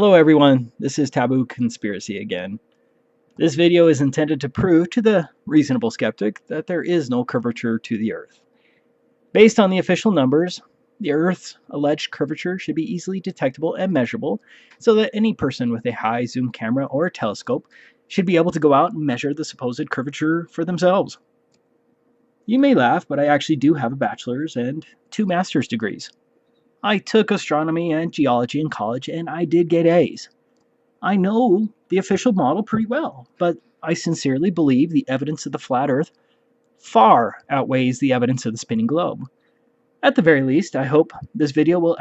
Hello everyone, this is Taboo Conspiracy again. This video is intended to prove to the reasonable skeptic that there is no curvature to the Earth. Based on the official numbers, the Earth's alleged curvature should be easily detectable and measurable so that any person with a high zoom camera or a telescope should be able to go out and measure the supposed curvature for themselves. You may laugh, but I actually do have a bachelor's and 2 master's degrees. I took astronomy and geology in college and I did get A's. I know the official model pretty well, but I sincerely believe the evidence of the flat Earth far outweighs the evidence of the spinning globe. At the very least, I hope this video will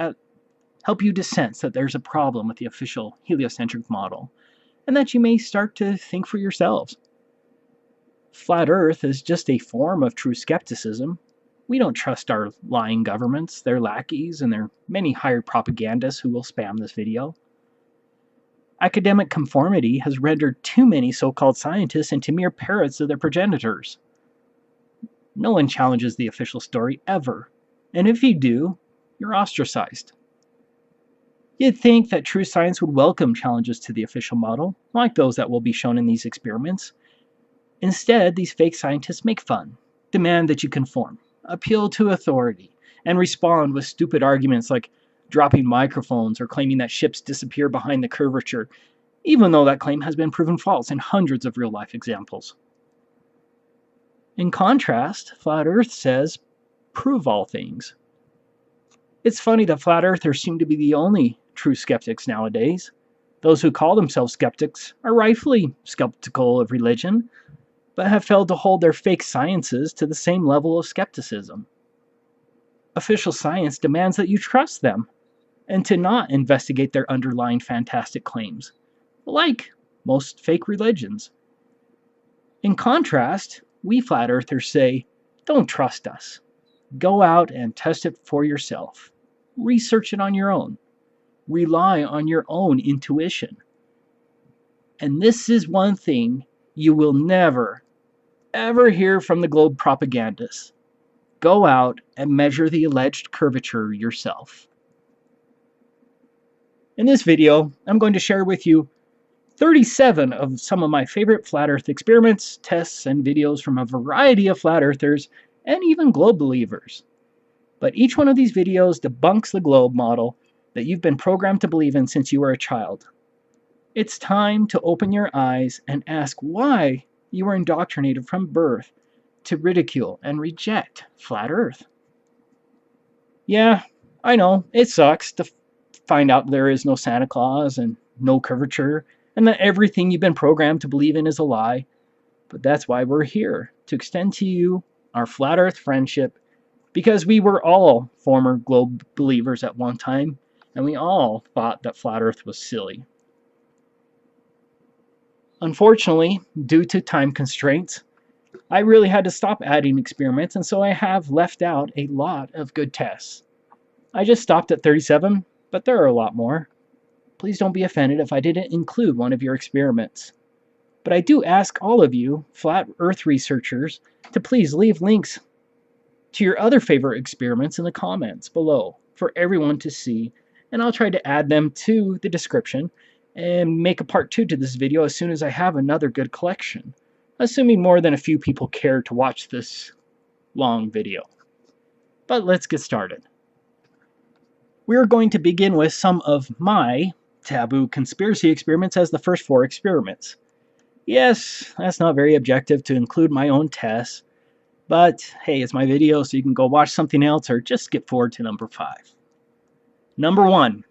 help you to sense that there's a problem with the official heliocentric model, and that you may start to think for yourselves. Flat Earth is just a form of true skepticism. We don't trust our lying governments, their lackeys, and their many hired propagandists who will spam this video. Academic conformity has rendered too many so-called scientists into mere parrots of their progenitors. No one challenges the official story ever, and if you do, you're ostracized. You'd think that true science would welcome challenges to the official model, like those that will be shown in these experiments. Instead, these fake scientists make fun, demand that you conform, appeal to authority, and respond with stupid arguments like dropping microphones or claiming that ships disappear behind the curvature, even though that claim has been proven false in hundreds of real-life examples. In contrast, Flat Earth says, prove all things. It's funny that Flat Earthers seem to be the only true skeptics nowadays. Those who call themselves skeptics are rightfully skeptical of religion, but have failed to hold their fake sciences to the same level of skepticism. Official science demands that you trust them, and to not investigate their underlying fantastic claims, like most fake religions. In contrast, we flat earthers say, don't trust us. Go out and test it for yourself. Research it on your own. Rely on your own intuition. And this is one thing you will never, ever hear from the globe propagandists. Go out and measure the alleged curvature yourself. In this video, I'm going to share with you 37 of some of my favorite flat earth experiments, tests, and videos from a variety of flat earthers and even globe believers. But each one of these videos debunks the globe model that you've been programmed to believe in since you were a child. It's time to open your eyes and ask why you were indoctrinated from birth to ridicule and reject flat Earth. Yeah, I know, it sucks to find out there is no Santa Claus and no curvature, and that everything you've been programmed to believe in is a lie. But that's why we're here, to extend to you our flat Earth friendship, because we were all former globe believers at one time, and we all thought that flat Earth was silly. Unfortunately, due to time constraints, I really had to stop adding experiments, and so I have left out a lot of good tests. I just stopped at 37, but there are a lot more. Please don't be offended if I didn't include one of your experiments. But I do ask all of you, flat Earth researchers, to please leave links to your other favorite experiments in the comments below for everyone to see, and I'll try to add them to the description and make a part 2 to this video as soon as I have another good collection, assuming more than a few people care to watch this long video. But let's get started. We're going to begin with some of my taboo conspiracy experiments as the first 4 experiments. Yes, that's not very objective to include my own tests, but hey, it's my video, so you can go watch something else or just skip forward to number 5. Number 1.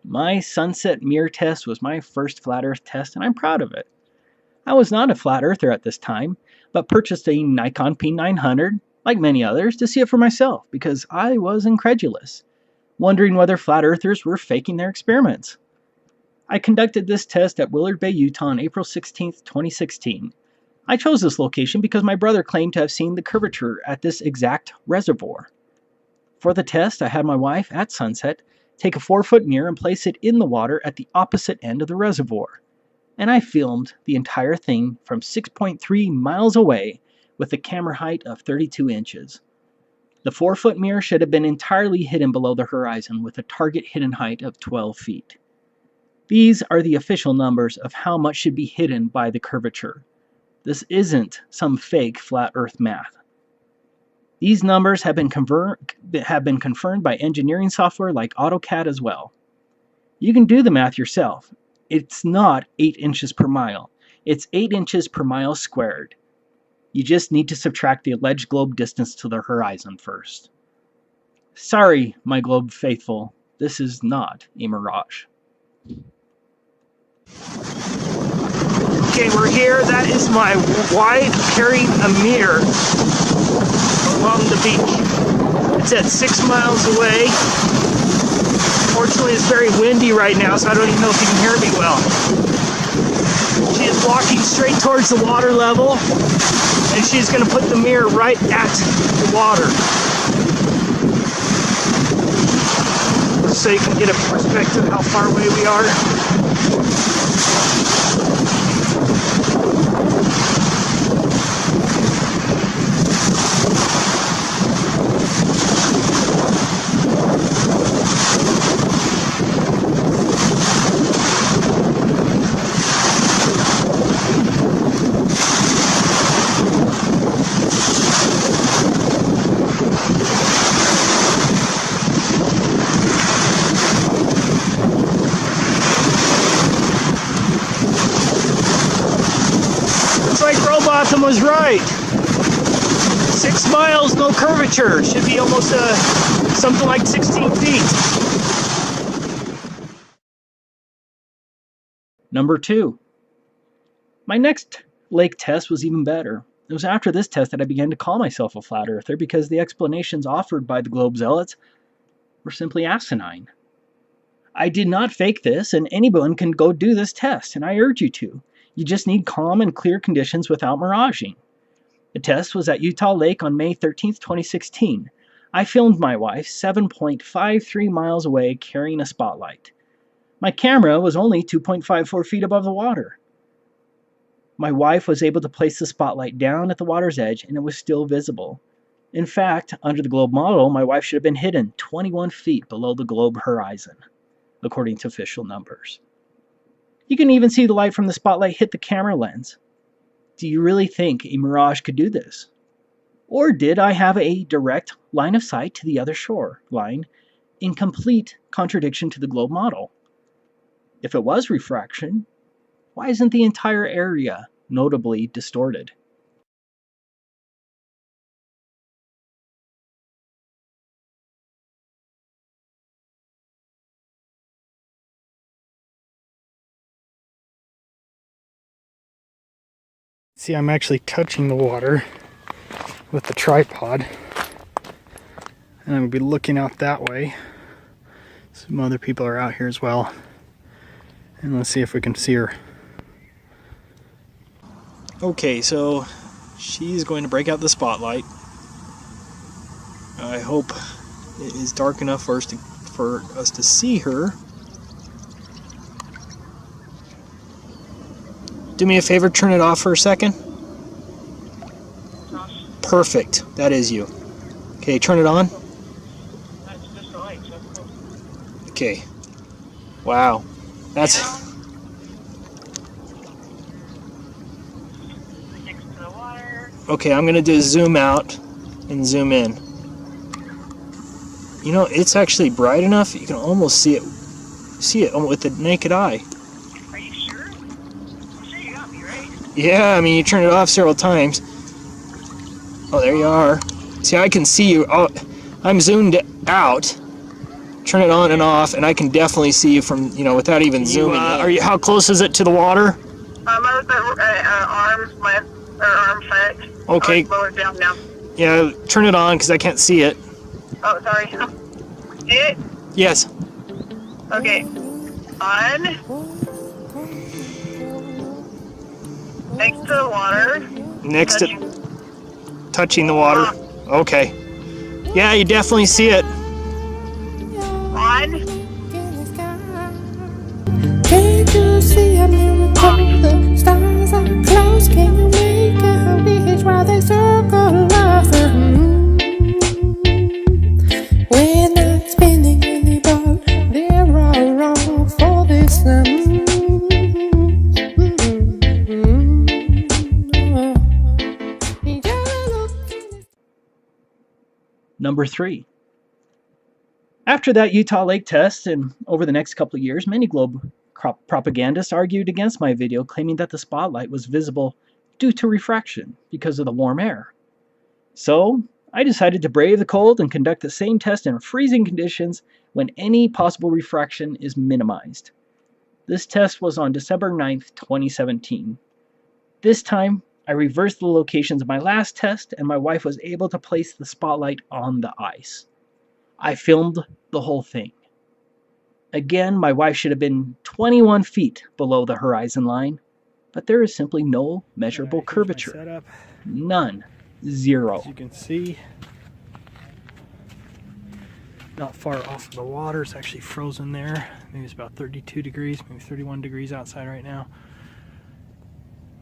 My sunset mirror test was my first flat Earth test, and I'm proud of it. I was not a flat earther at this time, but purchased a Nikon P900, like many others, to see it for myself because I was incredulous, wondering whether flat earthers were faking their experiments. I conducted this test at Willard Bay, Utah on April 16, 2016. I chose this location because my brother claimed to have seen the curvature at this exact reservoir. For the test, I had my wife, at sunset, take a 4-foot mirror and place it in the water at the opposite end of the reservoir. And I filmed the entire thing from 6.3 miles away with a camera height of 32 inches. The 4-foot mirror should have been entirely hidden below the horizon with a target hidden height of 12 feet. These are the official numbers of how much should be hidden by the curvature. This isn't some fake flat Earth math. These numbers have been confirmed by engineering software like AutoCAD as well. You can do the math yourself. It's not 8 inches per mile. It's 8 inches per mile squared. You just need to subtract the alleged globe distance to the horizon first. Sorry, my globe faithful, this is not a mirage. Okay, we're here. That is my wife carrying a mirror along the beach. It's at 6 miles away. Fortunately, it's very windy right now, so I don't even know if you can hear me well. She is walking straight towards the water level, and she's going to put the mirror right at the water, so you can get a perspective of how far away we are. Was right. 6 miles, no curvature. Should be almost something like 16 feet. Number 2. My next lake test was even better. It was after this test that I began to call myself a flat earther because the explanations offered by the globe zealots were simply asinine. I did not fake this, and anyone can go do this test, and I urge you to. You just need calm and clear conditions without miraging. The test was at Utah Lake on May 13th, 2016. I filmed my wife 7.53 miles away carrying a spotlight. My camera was only 2.54 feet above the water. My wife was able to place the spotlight down at the water's edge and it was still visible. In fact, under the globe model, my wife should have been hidden 21 feet below the globe horizon, according to official numbers. You can even see the light from the spotlight hit the camera lens. Do you really think a mirage could do this? Or did I have a direct line of sight to the other shore line in complete contradiction to the globe model? If it was refraction, why isn't the entire area notably distorted? See, I'm actually touching the water with the tripod, and I'm going to be looking out that way. Some other people are out here as well, and let's see if we can see her. Okay, so she's going to break out the spotlight. I hope it is dark enough for us to see her. Do me a favor, turn it off for a second. Perfect. That is you. Okay, turn it on. That's just the light. Okay. Wow. That's... Next to the water. Okay, I'm going to do zoom out and zoom in. You know, it's actually bright enough, you can almost see it with the naked eye. Are you sure? I'm sure you got me, right? Yeah, I mean, you turn it off several times. Oh, there you are. See, I can see you. Oh, I'm zoomed out. Turn it on and off, and I can definitely see you from, you know, without even zooming. How close is it to the water? I was at arm's length, or arm's length. Okay. Lower down now. Yeah, turn it on, because I can't see it. Oh, sorry. See it? Yes. Okay. On. Next to the water. Next to... Touching the water. Okay. Yeah, you definitely see it. On. Can't you see a miracle? The stars are close. Can you make a wish while they circle us? We're not spinning any ball. They're all wrong for this. Number 3. After that Utah Lake test and over the next couple of years, many globe propagandists argued against my video, claiming that the spotlight was visible due to refraction because of the warm air. So I decided to brave the cold and conduct the same test in freezing conditions when any possible refraction is minimized. This test was on December 9th, 2017. This time, I reversed the locations of my last test and my wife was able to place the spotlight on the ice. I filmed the whole thing. Again, my wife should have been 21 feet below the horizon line, but there is simply no measurable curvature. None. Zero. As you can see, not far off of the water. It's actually frozen there. Maybe it's about 32 degrees, maybe 31 degrees outside right now.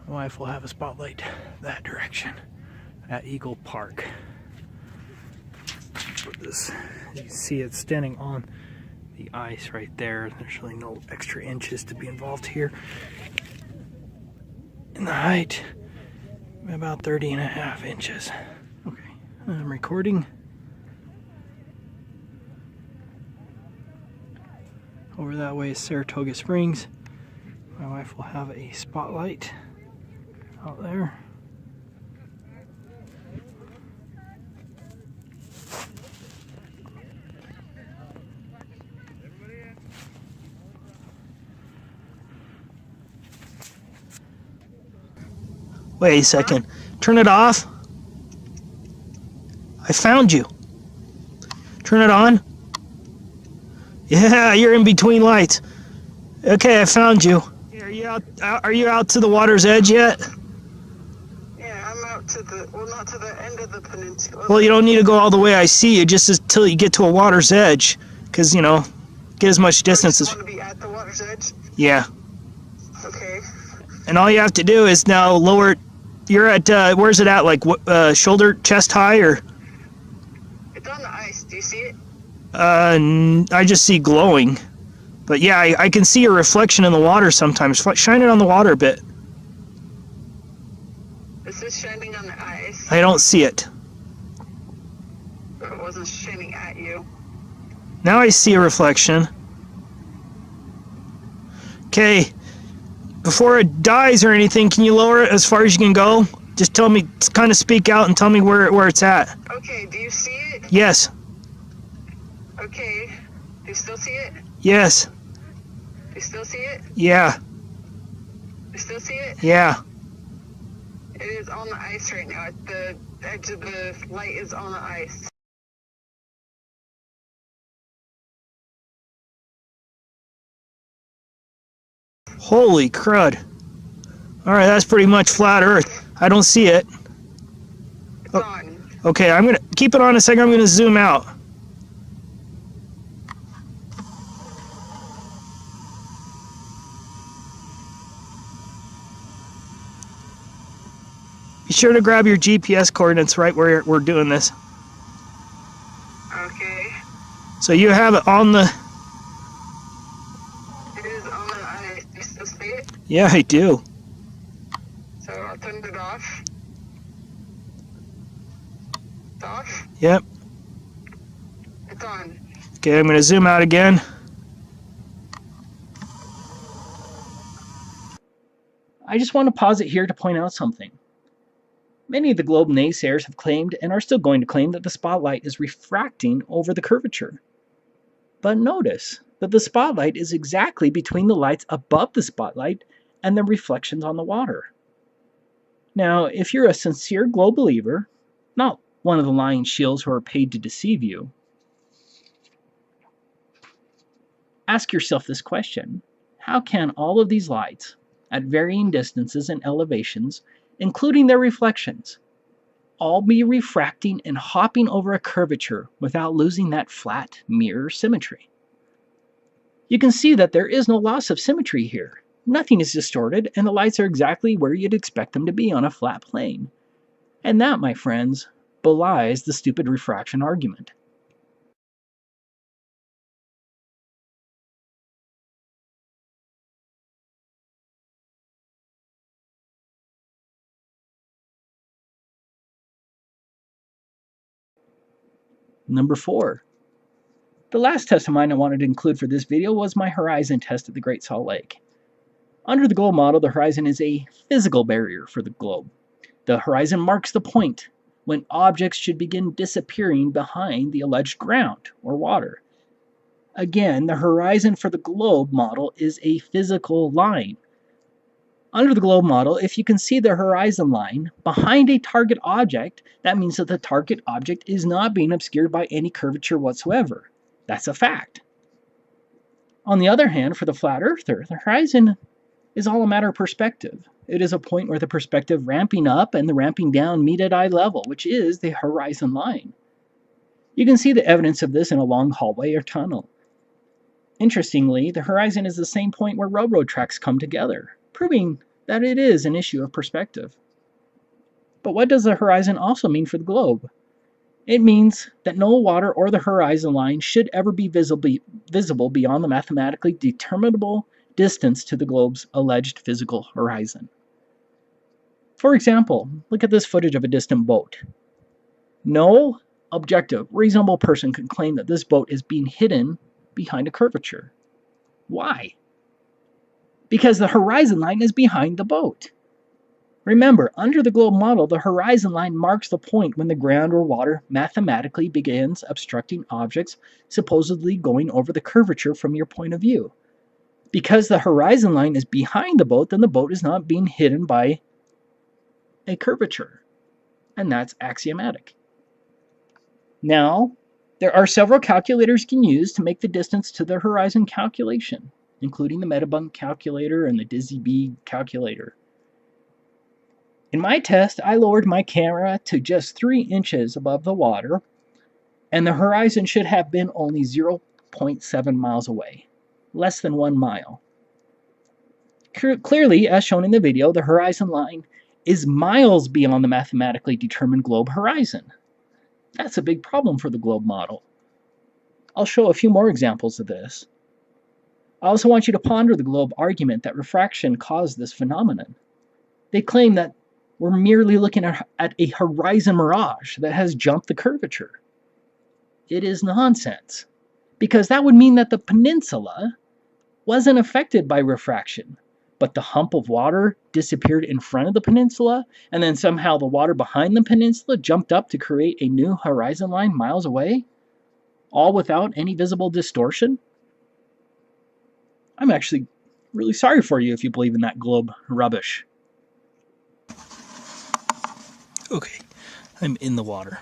My wife will have a spotlight that direction at Eagle Park. Put this, you can see it's standing on the ice right there. There's really no extra inches to be involved here. And the height, about 30.5 inches. Okay, I'm recording. Over that way is Saratoga Springs. My wife will have a spotlight out there. Wait a second. Turn it off. I found you. Turn it on. Yeah, you're in between lights. Okay, I found you. Are you out to the water's edge yet? Yeah, I'm out to the, well, not to the end of the peninsula. Well, you don't need to go all the way. I see you just until you get to a water's edge. Because, you know, get as much distance as... You want to be at the water's edge? Yeah. Okay. And all you have to do is now lower... You're at, where's it at? Like, shoulder, chest high, or? It's on the ice. Do you see it? I just see glowing. But yeah, I can see a reflection in the water sometimes. Shine it on the water a bit. This is shining on the ice. I don't see it. It wasn't shining at you. Now I see a reflection. Okay. Before it dies or anything, can you lower it as far as you can go? Just tell me, kind of speak out and tell me where it's at. Okay, do you see it? Yes. Okay. Do you still see it? Yes. Do you still see it? Yeah. You still see it? Yeah. It is on the ice right now. The edge of the light is on the ice. Holy crud. Alright, that's pretty much flat earth. I don't see it. It's on. Okay, I'm gonna keep it on a second. I'm gonna zoom out. Be sure to grab your GPS coordinates right where we're doing this. Okay. So you have it on the... It is on the ice. Do you still see it? Yeah, I do. So I'll turn it off. It's off. Yep. It's on. Okay, I'm gonna zoom out again. I just want to pause it here to point out something. Many of the globe naysayers have claimed and are still going to claim that the spotlight is refracting over the curvature. But notice that the spotlight is exactly between the lights above the spotlight and the reflections on the water. Now, if you're a sincere globe believer, not one of the lying shills who are paid to deceive you, ask yourself this question: how can all of these lights, at varying distances and elevations, including their reflections, all be refracting and hopping over a curvature without losing that flat mirror symmetry? You can see that there is no loss of symmetry here. Nothing is distorted, and the lights are exactly where you'd expect them to be on a flat plane. And that, my friends, belies the stupid refraction argument. Number 4. The last test of mine I wanted to include for this video was my horizon test at the Great Salt Lake. Under the globe model, the horizon is a physical barrier for the globe. The horizon marks the point when objects should begin disappearing behind the alleged ground or water. Again, the horizon for the globe model is a physical line. Under the globe model, if you can see the horizon line behind a target object, that means that the target object is not being obscured by any curvature whatsoever. That's a fact. On the other hand, for the flat earther, the horizon is all a matter of perspective. It is a point where the perspective ramping up and the ramping down meet at eye level, which is the horizon line. You can see the evidence of this in a long hallway or tunnel. Interestingly, the horizon is the same point where railroad tracks come together, proving that it is an issue of perspective. But what does the horizon also mean for the globe? It means that no water or the horizon line should ever be visible beyond the mathematically determinable distance to the globe's alleged physical horizon. For example, look at this footage of a distant boat. No objective, reasonable person can claim that this boat is being hidden behind a curvature. Why? Because the horizon line is behind the boat. Remember, under the globe model, the horizon line marks the point when the ground or water mathematically begins obstructing objects supposedly going over the curvature from your point of view. Because the horizon line is behind the boat, then the boat is not being hidden by a curvature. And that's axiomatic. Now, there are several calculators you can use to make the distance to the horizon calculation, including the Metabunk calculator and the DizzyBee calculator. In my test, I lowered my camera to just 3 inches above the water, and the horizon should have been only 0.7 miles away, less than 1 mile. Clearly, as shown in the video, the horizon line is miles beyond the mathematically determined globe horizon. That's a big problem for the globe model. I'll show a few more examples of this. I also want you to ponder the globe argument that refraction caused this phenomenon. They claim that we're merely looking at a horizon mirage that has jumped the curvature. It is nonsense, because that would mean that the peninsula wasn't affected by refraction, but the hump of water disappeared in front of the peninsula, and then somehow the water behind the peninsula jumped up to create a new horizon line miles away, all without any visible distortion. I'm actually really sorry for you if you believe in that globe rubbish. Okay, I'm in the water.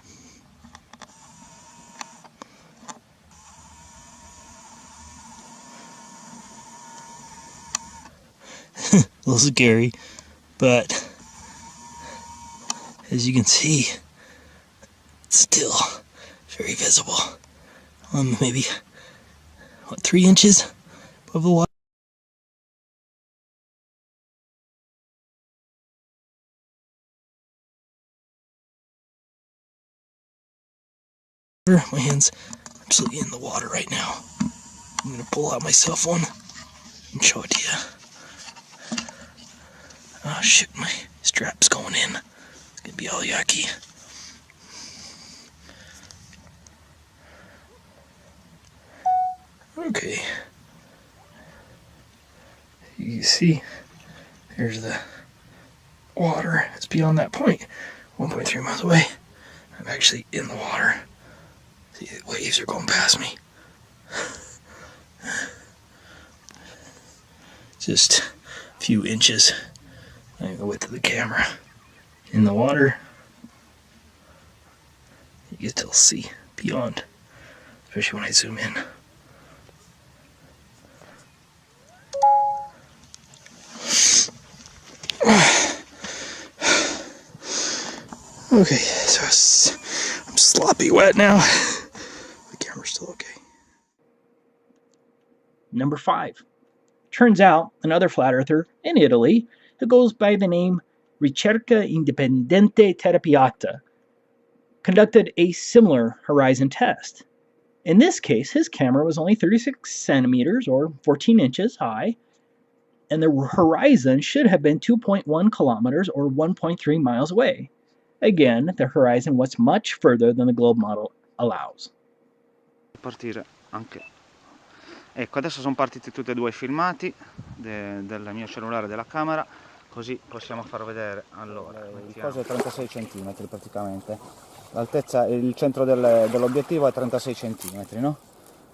A little scary, but as you can see, it's still very visible. Maybe, 3 inches above the water? My hand's absolutely in the water right now. I'm going to pull out my cell phone and show it to you. Oh shit, my strap's going in. It's going to be all yucky. Okay. You can see there's the water. It's beyond that point. 1.3 miles away. I'm actually in the water. See, the waves are going past me. Just a few inches. The width of the camera in the water. You can still see beyond, especially when I zoom in. Okay, so I'm sloppy wet now. The camera's still okay. Number 5. Turns out another flat earther in Italy who goes by the name Ricerca Indipendente Terapiata conducted a similar horizon test. In this case, his camera was only 36 centimeters or 14 inches high, and the horizon should have been 2.1 kilometers or 1.3 miles away. Again, the horizon was much further than the globe model allows. Partire anche. Ecco, adesso sono partiti tutti e due i filmati del mio cellulare e della camera, così possiamo far vedere. Allora, il coso è 36 cm praticamente, l'altezza, il centro dell'obiettivo è 36 cm, no?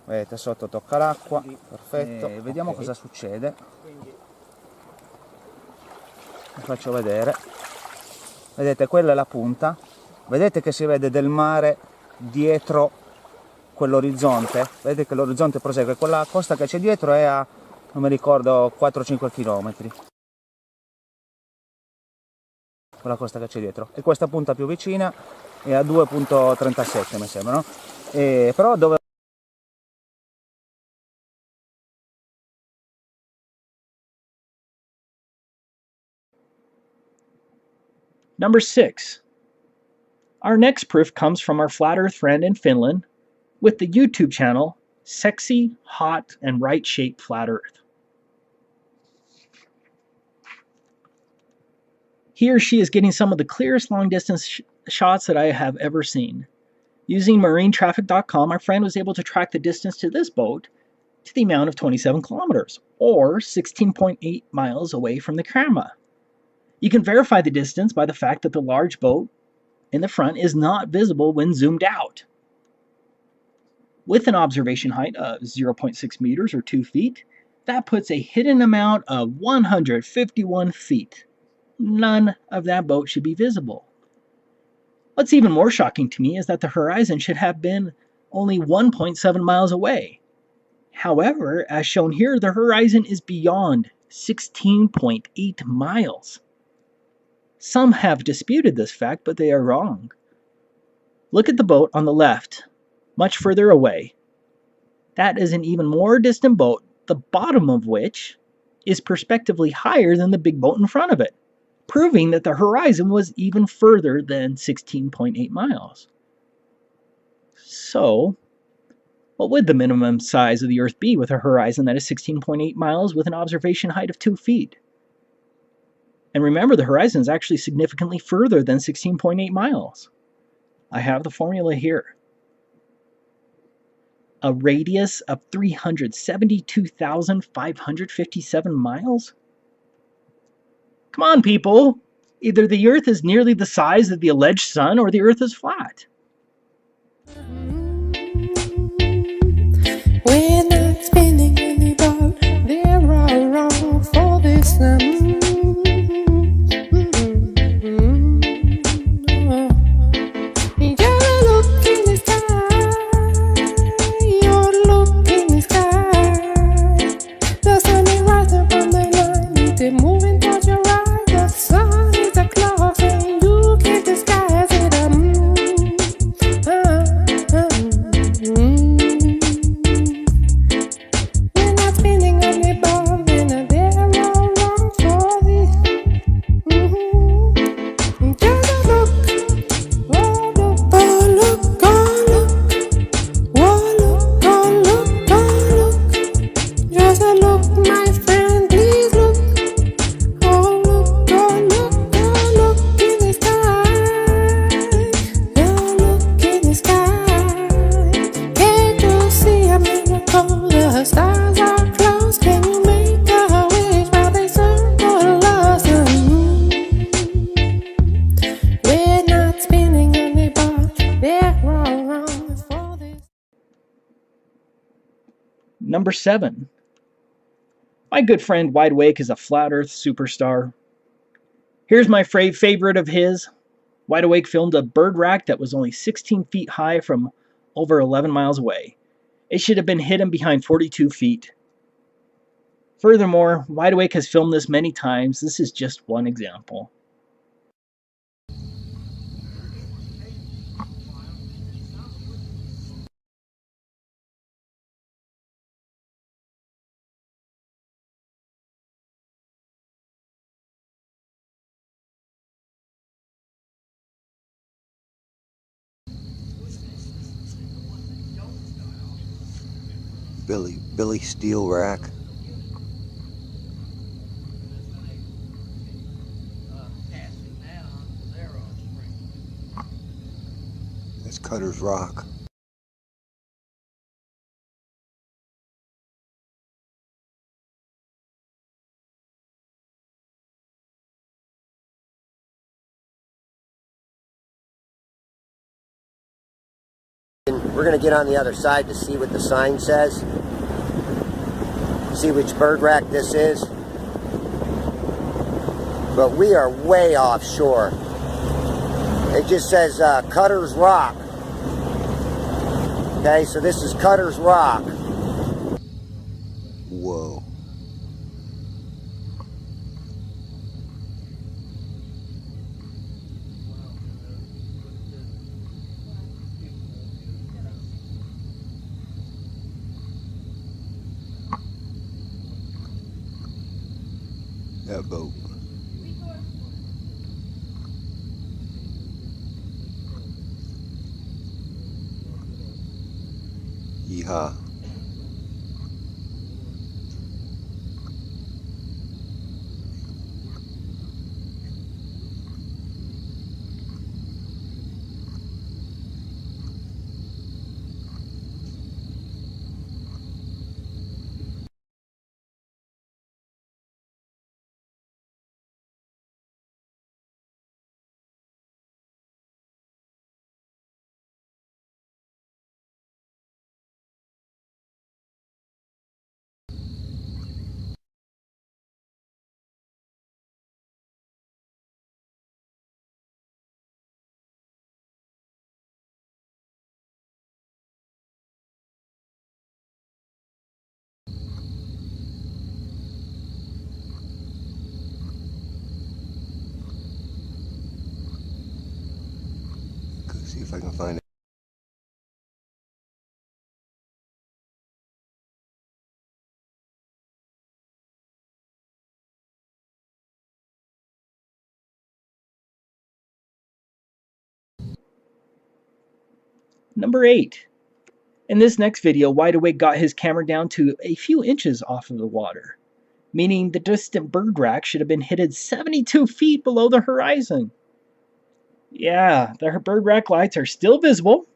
Vedete, sotto tocca l'acqua, perfetto. E vediamo cosa succede. Vi faccio vedere. Vedete, quella è la punta, vedete che si vede del mare dietro quell'orizzonte, vedete che l'orizzonte prosegue, quella costa che c'è dietro è a, non mi ricordo, 4-5 km, quella costa che c'è dietro, e questa punta più vicina è a 2,37 mi sembra, no? Però dove Number 6. Our next proof comes from our flat earth friend in Finland with the YouTube channel Sexy, Hot, and Right Shaped Flat Earth. He or she is getting some of the clearest long distance shots that I have ever seen. Using marinetraffic.com, our friend was able to track the distance to this boat to the amount of 27 kilometers, or 16.8 miles away from the camera. You can verify the distance by the fact that the large boat in the front is not visible when zoomed out. With an observation height of 0.6 meters or 2 feet, that puts a hidden amount of 151 feet. None of that boat should be visible. What's even more shocking to me is that the horizon should have been only 1.7 miles away. However, as shown here, the horizon is beyond 16.8 miles. Some have disputed this fact, but they are wrong. Look at the boat on the left, much further away. That is an even more distant boat, the bottom of which is perspectively higher than the big boat in front of it, proving that the horizon was even further than 16.8 miles. So, what would the minimum size of the Earth be with a horizon that is 16.8 miles with an observation height of 2 feet? And remember, the horizon is actually significantly further than 16.8 miles. I have the formula here. A radius of 372,557 miles? Come on, people! Either the Earth is nearly the size of the alleged sun, or the Earth is flat. We're not spinning any boat. They're all wrong for this. Number 7. My good friend Wide Awake is a flat earth superstar. Here's my favorite of his. Wide Awake filmed a bird rack that was only 16 feet high from over 11 miles away. It should have been hidden behind 42 feet. Furthermore, Wide Awake has filmed this many times. This is just one example. Billy Steel Rack. That's Cutter's Rock. We're going to get on the other side to see what the sign says. See which bird rack this is. But we are way offshore. It just says Cutter's Rock. Okay, so this is Cutter's Rock. Whoa. That boat. Yeehaw. See if I can find it. Number 8. In this next video, Wide Awake got his camera down to a few inches off of the water, meaning the distant bird rack should have been hidden 72 feet below the horizon. Yeah, the bird rack lights are still visible,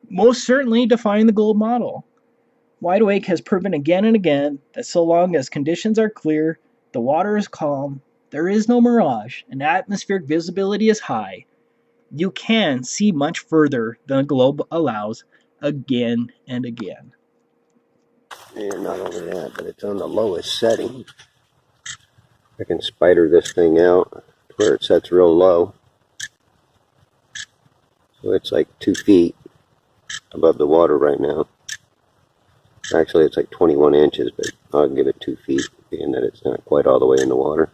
most certainly defying the gold model. Wide Awake has proven again and again that so long as conditions are clear, the water is calm, there is no mirage, and atmospheric visibility is high, you can see much further than the globe allows again and again. And not only that, but it's on the lowest setting. I can spider this thing out where it sets real low. So it's like 2 feet above the water right now. Actually, it's like 21 inches, but I'll give it 2 feet, being that it's not quite all the way in the water.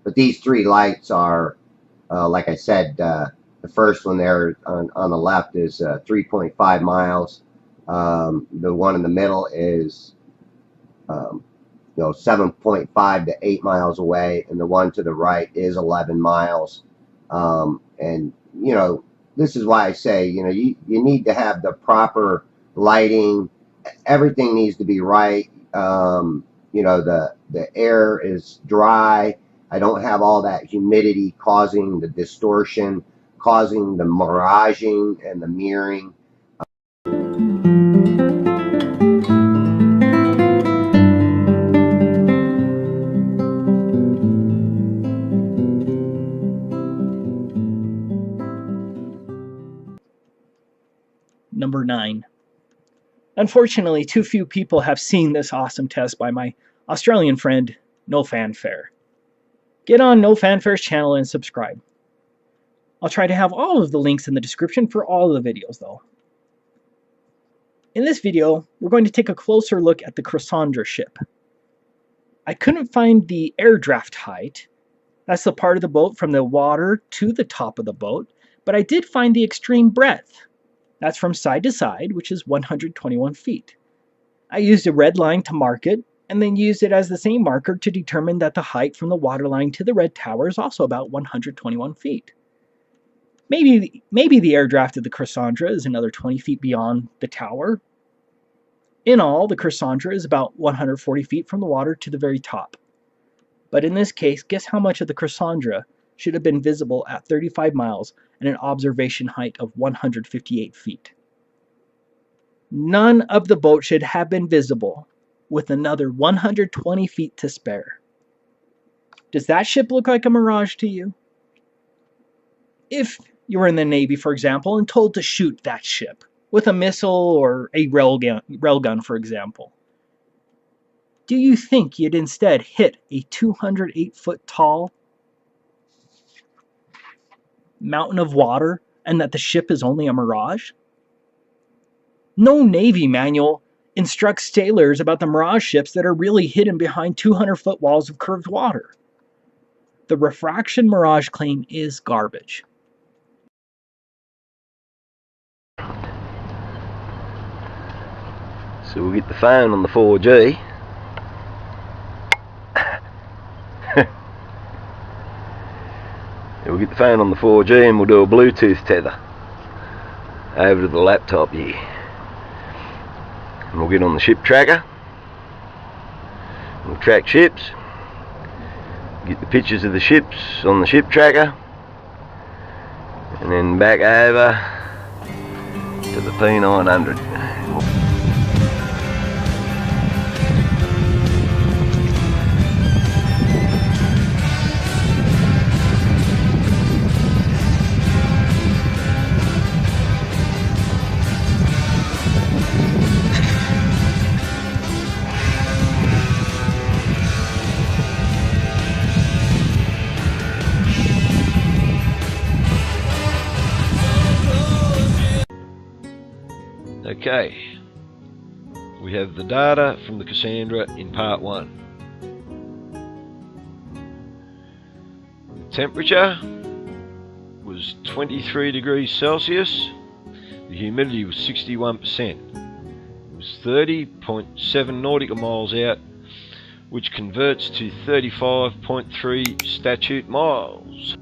But these 3 lights are, like I said, the first one there on the left is 3.5 miles. The one in the middle is 7.5 to 8 miles away, and the one to the right is 11 miles. And this is why I say you need to have the proper lighting. Everything needs to be right. The air is dry. I don't have all that humidity causing the distortion, causing the miraging and the mirroring. Number 9. Unfortunately, too few people have seen this awesome test by my Australian friend, No Fanfare. Get on No Fanfare's channel and subscribe. I'll try to have all of the links in the description for all of the videos, though. In this video, we're going to take a closer look at the Cassandra ship. I couldn't find the air draft height. That's the part of the boat from the water to the top of the boat, but I did find the extreme breadth. That's from side to side, which is 121 feet. I used a red line to mark it, and then used it as the same marker to determine that the height from the waterline to the red tower is also about 121 feet. Maybe the air draft of the Cassandra is another 20 feet beyond the tower. In all, the Cassandra is about 140 feet from the water to the very top. But in this case, guess how much of the Cassandra should have been visible at 35 miles and an observation height of 158 feet. None of the boat should have been visible, with another 120 feet to spare. Does that ship look like a mirage to you? If you were in the Navy, for example, and told to shoot that ship with a missile or a railgun, for example, do you think you'd instead hit a 208-foot tall mountain of water and that the ship is only a mirage? No Navy manual instructs sailors about the mirage ships that are really hidden behind 200-foot walls of curved water. The refraction mirage claim is garbage. So we'll get the phone on the 4G. We'll get the phone on the 4G and we'll do a Bluetooth tether over to the laptop here. And we'll get on the ship tracker. We'll track ships. Get the pictures of the ships on the ship tracker. And then back over to the P900. Okay, we have the data from the Cassandra in part 1. The temperature was 23 degrees Celsius, the humidity was 61%. It was 30.7 nautical miles out, which converts to 35.3 statute miles.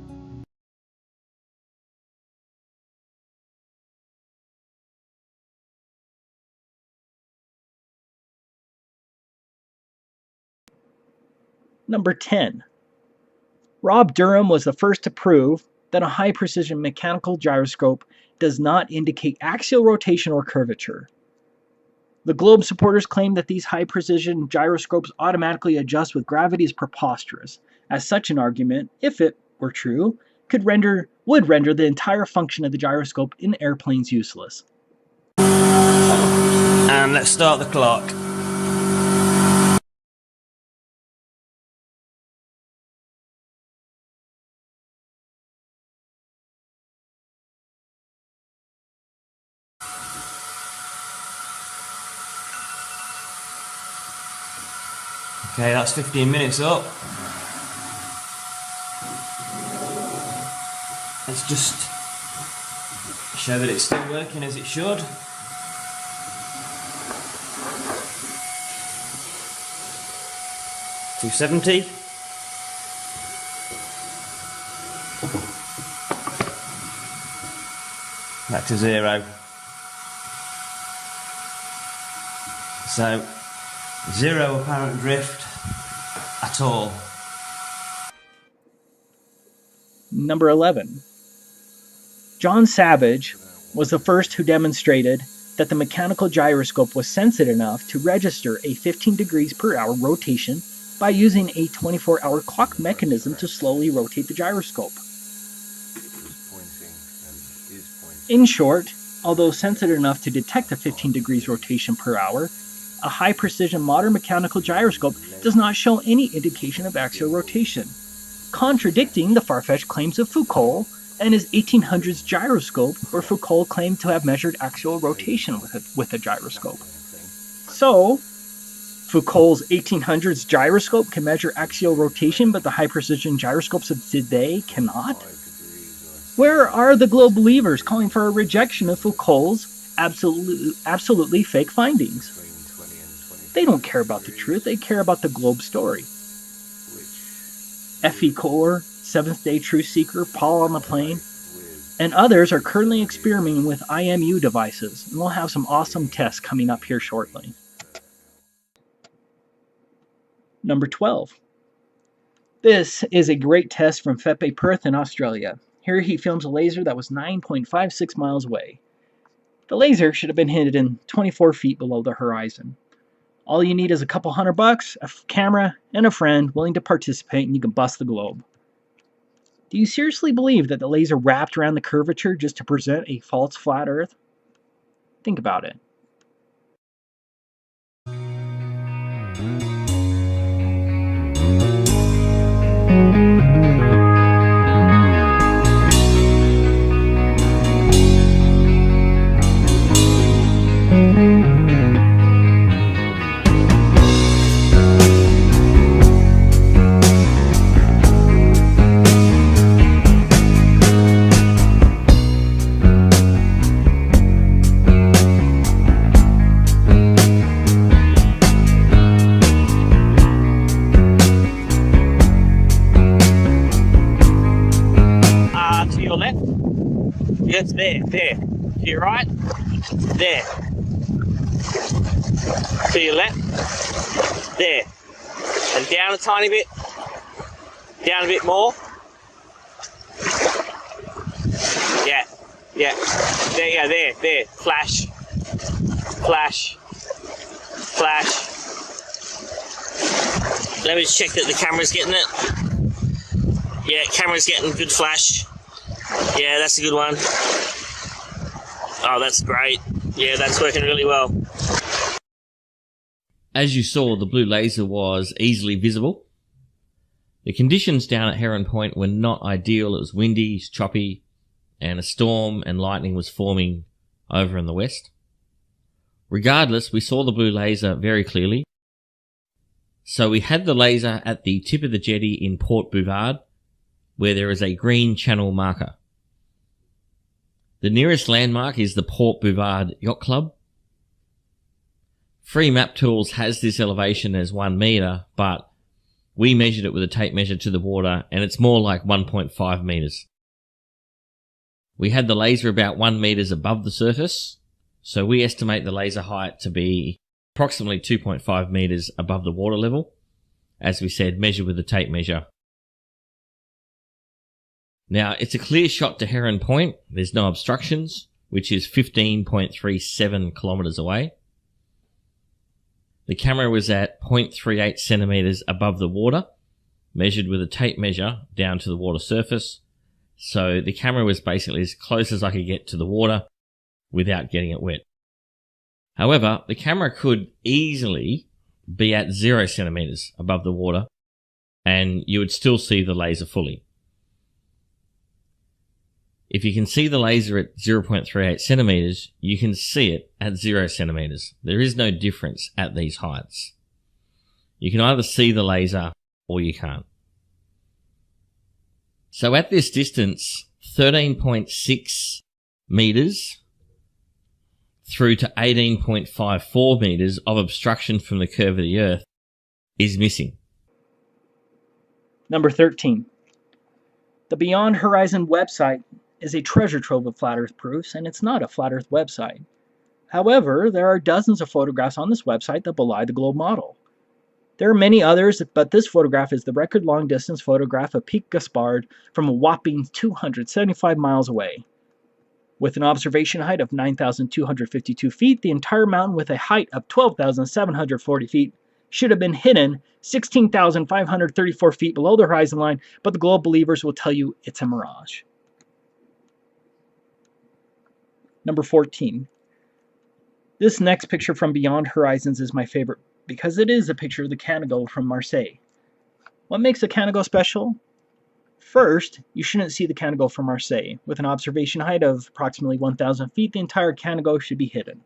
Number 10. Rob Durham was the first to prove that a high-precision mechanical gyroscope does not indicate axial rotation or curvature. The Globe supporters claim that these high-precision gyroscopes automatically adjust with gravity is preposterous, as such an argument, if it were true, would render the entire function of the gyroscope in airplanes useless. And let's start the clock. Okay, that's 15 minutes up. Let's just show that it's still working as it should. $270. Back to 0. So 0 apparent drift at all. Number 11. John Savage was the first who demonstrated that the mechanical gyroscope was sensitive enough to register a 15 degrees per hour rotation by using a 24-hour clock mechanism to slowly rotate the gyroscope. In short, although sensitive enough to detect a 15 degrees rotation per hour, a high-precision modern mechanical gyroscope does not show any indication of axial rotation, contradicting the far-fetched claims of Foucault and his 1800s gyroscope, where Foucault claimed to have measured axial rotation with a gyroscope. So, Foucault's 1800s gyroscope can measure axial rotation, but the high-precision gyroscopes of today cannot? Where are the globe believers calling for a rejection of Foucault's absolutely fake findings? They don't care about the truth, they care about the globe story. F.E. Core, Seventh-day Truth Seeker, Paul on the Plane, and others are currently experimenting with IMU devices, and we'll have some awesome tests coming up here shortly. Number 12. This is a great test from Fepe Perth in Australia. Here he films a laser that was 9.56 miles away. The laser should have been hidden 24 feet below the horizon. All you need is a couple $100, a camera, and a friend willing to participate, and you can bust the globe. Do you seriously believe that the laser wrapped around the curvature just to present a false flat Earth? Think about it. Yes, there. To your right, there. To your left, there. And down a tiny bit. Down a bit more. Yeah. There you go, there. Flash. Let me just check that the camera's getting it. Yeah, camera's getting good flash. Yeah, that's a good one. Oh, that's great. Yeah, that's working really well. As you saw, the blue laser was easily visible. The conditions down at Heron Point were not ideal. It was windy, choppy, and a storm and lightning was forming over in the west. Regardless, we saw the blue laser very clearly. So we had the laser at the tip of the jetty in Port Bouvard, where there is a green channel marker. The nearest landmark is the Port Bouvard Yacht Club. Free Map Tools has this elevation as 1 metre, but we measured it with a tape measure to the water, and it's more like 1.5 metres. We had the laser about 1 metre above the surface, so we estimate the laser height to be approximately 2.5 metres above the water level, as we said, measured with a tape measure. Now, it's a clear shot to Heron Point. There's no obstructions, which is 15.37 kilometres away. The camera was at 0.38 centimetres above the water, measured with a tape measure down to the water surface. So the camera was basically as close as I could get to the water without getting it wet. However, the camera could easily be at 0 centimetres above the water, and you would still see the laser fully. If you can see the laser at 0.38 centimetres, you can see it at 0 centimetres. There is no difference at these heights. You can either see the laser or you can't. So at this distance, 13.6 metres through to 18.54 metres of obstruction from the curve of the Earth is missing. Number 13. The Beyond Horizon website is a treasure trove of flat Earth proofs, and it's not a flat Earth website. However, there are dozens of photographs on this website that belie the globe model. There are many others, but this photograph is the record long-distance photograph of Peak Gaspard from a whopping 275 miles away. With an observation height of 9,252 feet, the entire mountain with a height of 12,740 feet should have been hidden 16,534 feet below the horizon line, but the globe believers will tell you it's a mirage. Number 14. This next picture from Beyond Horizons is my favorite because it is a picture of the Canago from Marseille. What makes the Canago special? First, you shouldn't see the Canago from Marseille. With an observation height of approximately 1,000 feet, the entire Canago should be hidden.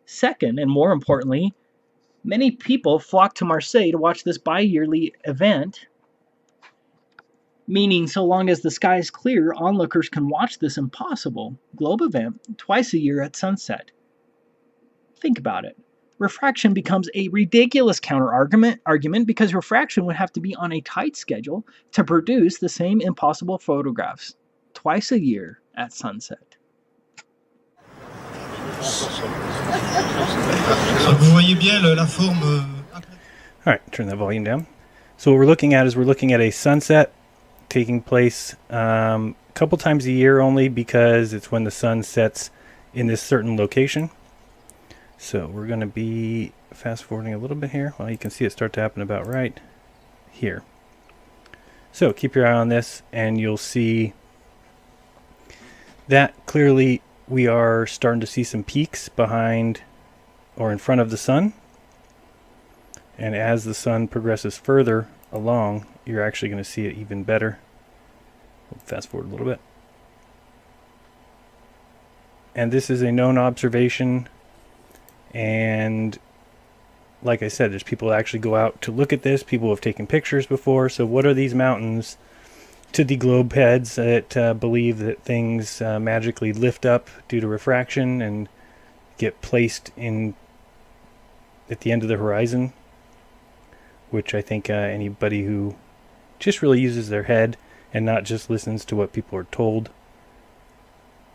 Second, and more importantly, many people flock to Marseille to watch this bi-yearly event, meaning so long as the sky is clear, onlookers can watch this impossible globe event twice a year at sunset. Think about it. Refraction becomes a ridiculous counter-argument because refraction would have to be on a tight schedule to produce the same impossible photographs twice a year at sunset. Alright, turn that volume down. So what we're looking at is a sunset taking place a couple times a year only because it's when the sun sets in this certain location. So we're going to be fast forwarding a little bit here. Well, you can see it start to happen about right here. So keep your eye on this and you'll see that clearly we are starting to see some peaks behind or in front of the sun. And as the sun progresses further along, you're actually going to see it even better. We'll fast forward a little bit. And this is a known observation. And like I said, there's people that actually go out to look at this. People have taken pictures before. So what are these mountains to the globe heads that believe that things magically lift up due to refraction and get placed in at the end of the horizon? Which I think anybody who just really uses their head and not just listens to what people are told,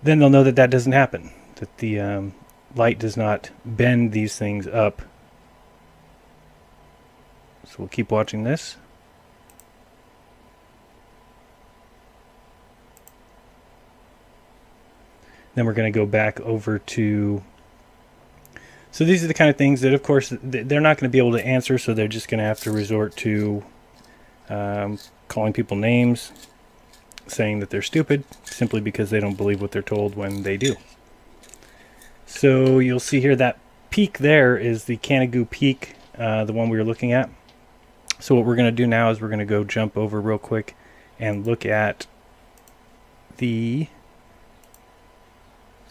then they'll know that that doesn't happen. That the light does not bend these things up. So we'll keep watching this. Then we're going to go back over to... So these are the kind of things that, of course, they're not going to be able to answer, so they're just going to have to resort to calling people names, saying that they're stupid, simply because they don't believe what they're told when they do. So you'll see here that peak there is the Canago Peak, the one we were looking at. So what we're going to do now is we're going to go jump over real quick and look at the...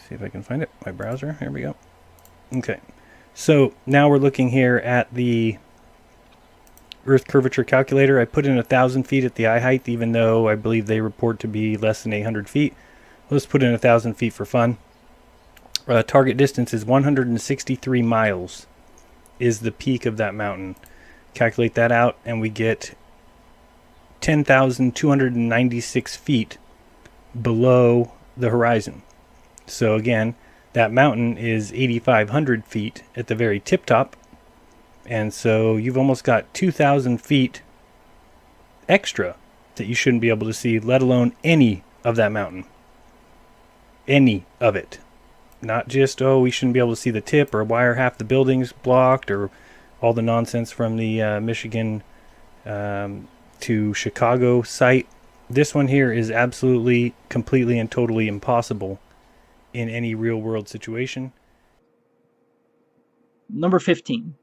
See if I can find it. My browser. Here we go. Okay. So now we're looking here at the Earth curvature calculator. I put in 1,000 feet at the eye height, even though I believe they report to be less than 800 feet. Let's put in 1,000 feet for fun. Target distance is 163 miles is the peak of that mountain. Calculate that out and we get 10,296 feet below the horizon. So again, that mountain is 8,500 feet at the very tip top. And so you've almost got 2,000 feet extra that you shouldn't be able to see, let alone any of that mountain. Any of it. Not just, oh, we shouldn't be able to see the tip, or why are half the buildings blocked, or all the nonsense from the Michigan to Chicago site. This one here is absolutely, completely, and totally impossible in any real-world situation. Number 15.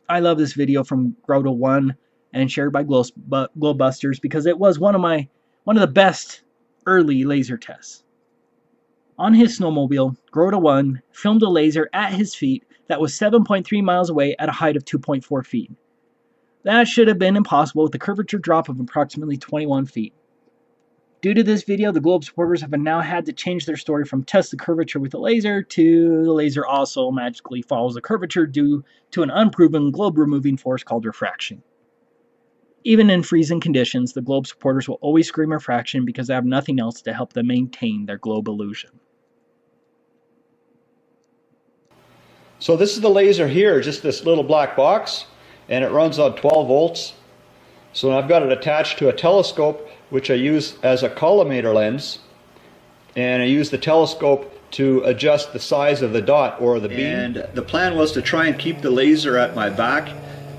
I love this video from Grotto 1 and shared by Globebusters because it was one of the best early laser tests. On his snowmobile, Grotto 1 filmed a laser at his feet that was 7.3 miles away at a height of 2.4 feet. That should have been impossible with a curvature drop of approximately 21 feet. Due to this video, the Globe supporters have now had to change their story from test the curvature with a laser to the laser also magically follows the curvature due to an unproven globe-removing force called refraction. Even in freezing conditions, the Globe supporters will always scream refraction because they have nothing else to help them maintain their globe illusion. So this is the laser here, just this little black box. and it runs on 12 volts. So I've got it attached to a telescope, which I use as a collimator lens, and I use the telescope to adjust the size of the dot or the beam. And the plan was to try and keep the laser at my back.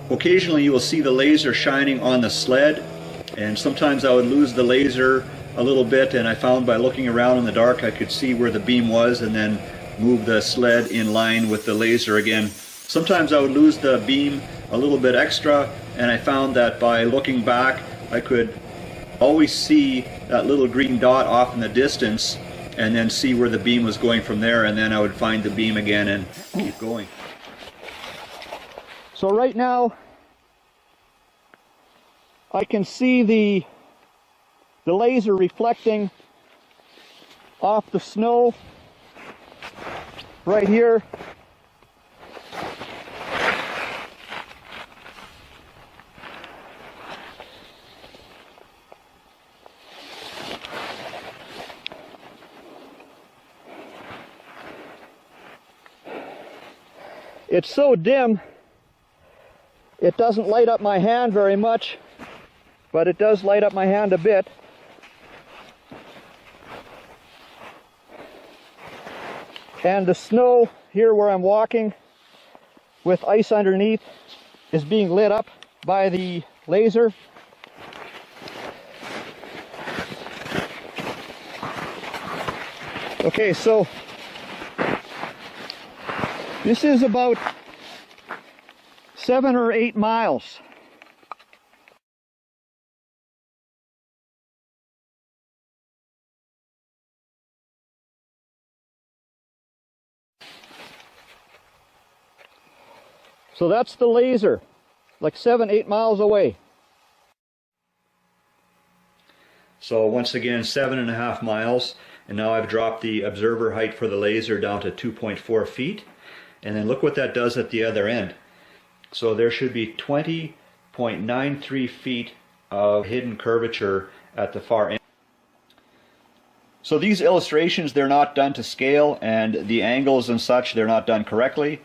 Occasionally you will see the laser shining on the sled, and sometimes I would lose the laser a little bit, and I found by looking around in the dark I could see where the beam was and then move the sled in line with the laser again. Sometimes I would lose the beam a little bit extra, and I found that by looking back I could always see that little green dot off in the distance and then see where the beam was going from there, and then I would find the beam again and keep going. So right now I can see the laser reflecting off the snow right here. It's so dim, it doesn't light up my hand very much, but it does light up my hand a bit. And the snow here where I'm walking with ice underneath is being lit up by the laser. Okay, so this is about 7 or 8 miles. So that's the laser, like 7, 8 miles away. So once again, 7.5 miles, and now I've dropped the observer height for the laser down to 2.4 feet. And then look what that does at the other end. So there should be 20.93 feet of hidden curvature at the far end. So these illustrations, they're not done to scale, and the angles and such, they're not done correctly.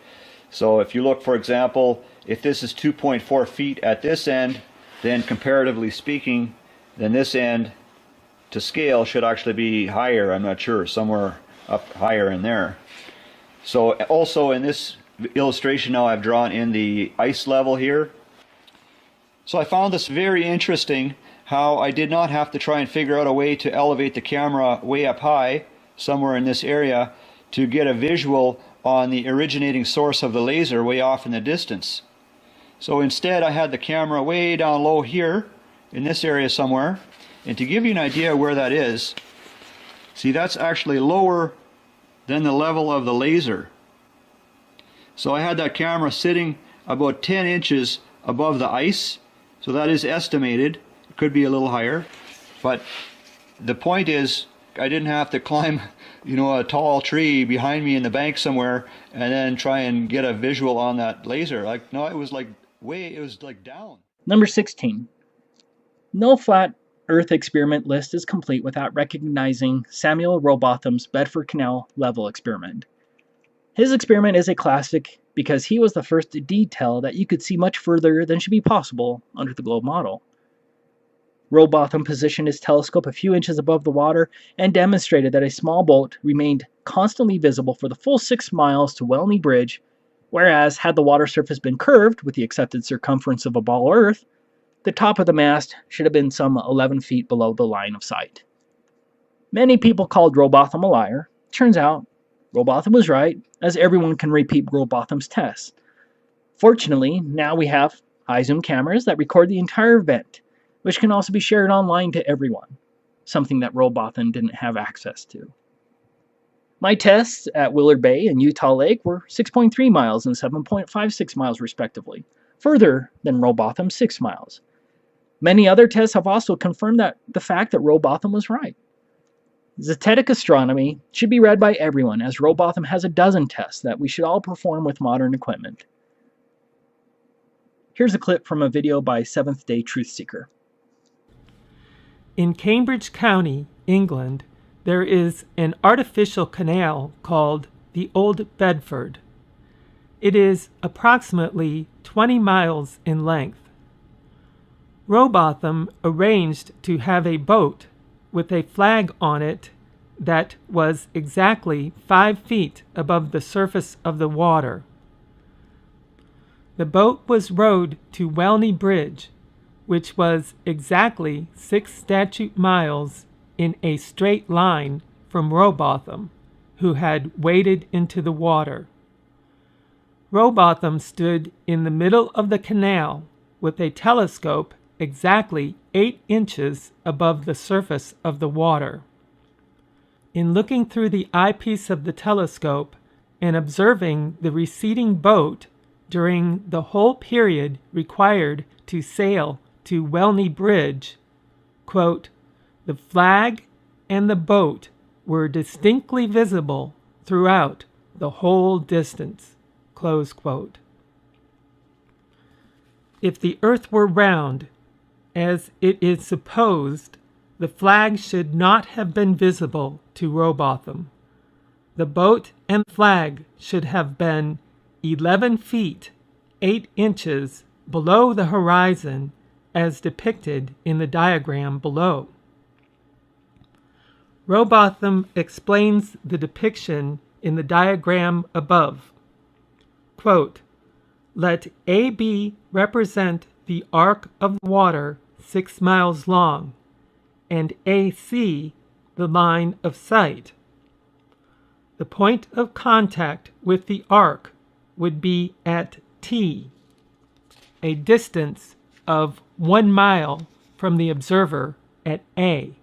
So if you look, for example, if this is 2.4 feet at this end, then comparatively speaking, then this end to scale should actually be higher. I'm not sure, somewhere up higher in there. So also in this illustration now I've drawn in the ice level here. So I found this very interesting, how I did not have to try and figure out a way to elevate the camera way up high, somewhere in this area, to get a visual on the originating source of the laser way off in the distance. So instead I had the camera way down low here, in this area somewhere, and to give you an idea where that is, see, that's actually lower than the level of the laser. So I had that camera sitting about 10 inches above the ice, so that is estimated. It could be a little higher, but the point is I didn't have to climb, you know, a tall tree behind me in the bank somewhere and then try and get a visual on that laser. Like, no, it was like down. Number 16. No flat Earth experiment list is complete without recognizing Samuel Rowbotham's Bedford Canal level experiment. His experiment is a classic because he was the first to detail that you could see much further than should be possible under the globe model. Rowbotham positioned his telescope a few inches above the water and demonstrated that a small boat remained constantly visible for the full 6 miles to Welney Bridge, whereas had the water surface been curved with the accepted circumference of a ball Earth, the top of the mast should have been some 11 feet below the line of sight. Many people called Rowbotham a liar. Turns out, Rowbotham was right, as everyone can repeat Rowbotham's tests. Fortunately, now we have high-zoom cameras that record the entire event, which can also be shared online to everyone, something that Rowbotham didn't have access to. My tests at Willard Bay and Utah Lake were 6.3 miles and 7.56 miles respectively, further than Rowbotham's 6 miles. Many other tests have also confirmed that the fact that Rowbotham was right. Zetetic astronomy should be read by everyone, as Rowbotham has a dozen tests that we should all perform with modern equipment. Here's a clip from a video by Seventh Day Truth Seeker. In Cambridge County, England, there is an artificial canal called the Old Bedford. It is approximately 20 miles in length. Rowbotham arranged to have a boat with a flag on it that was exactly 5 feet above the surface of the water. The boat was rowed to Welney Bridge, which was exactly 6 statute miles in a straight line from Rowbotham, who had waded into the water. Rowbotham stood in the middle of the canal with a telescope exactly 8 inches above the surface of the water. In looking through the eyepiece of the telescope and observing the receding boat during the whole period required to sail to Welney Bridge, quote, "The flag and the boat were distinctly visible throughout the whole distance," close quote. If the earth were round, as it is supposed, the flag should not have been visible to Rowbotham. The boat and flag should have been 11 feet 8 inches below the horizon as depicted in the diagram below. Rowbotham explains the depiction in the diagram above. Quote, "Let AB represent the arc of water 6 miles long, and AC the line of sight. The point of contact with the arc would be at T, a distance of 1 mile from the observer at A.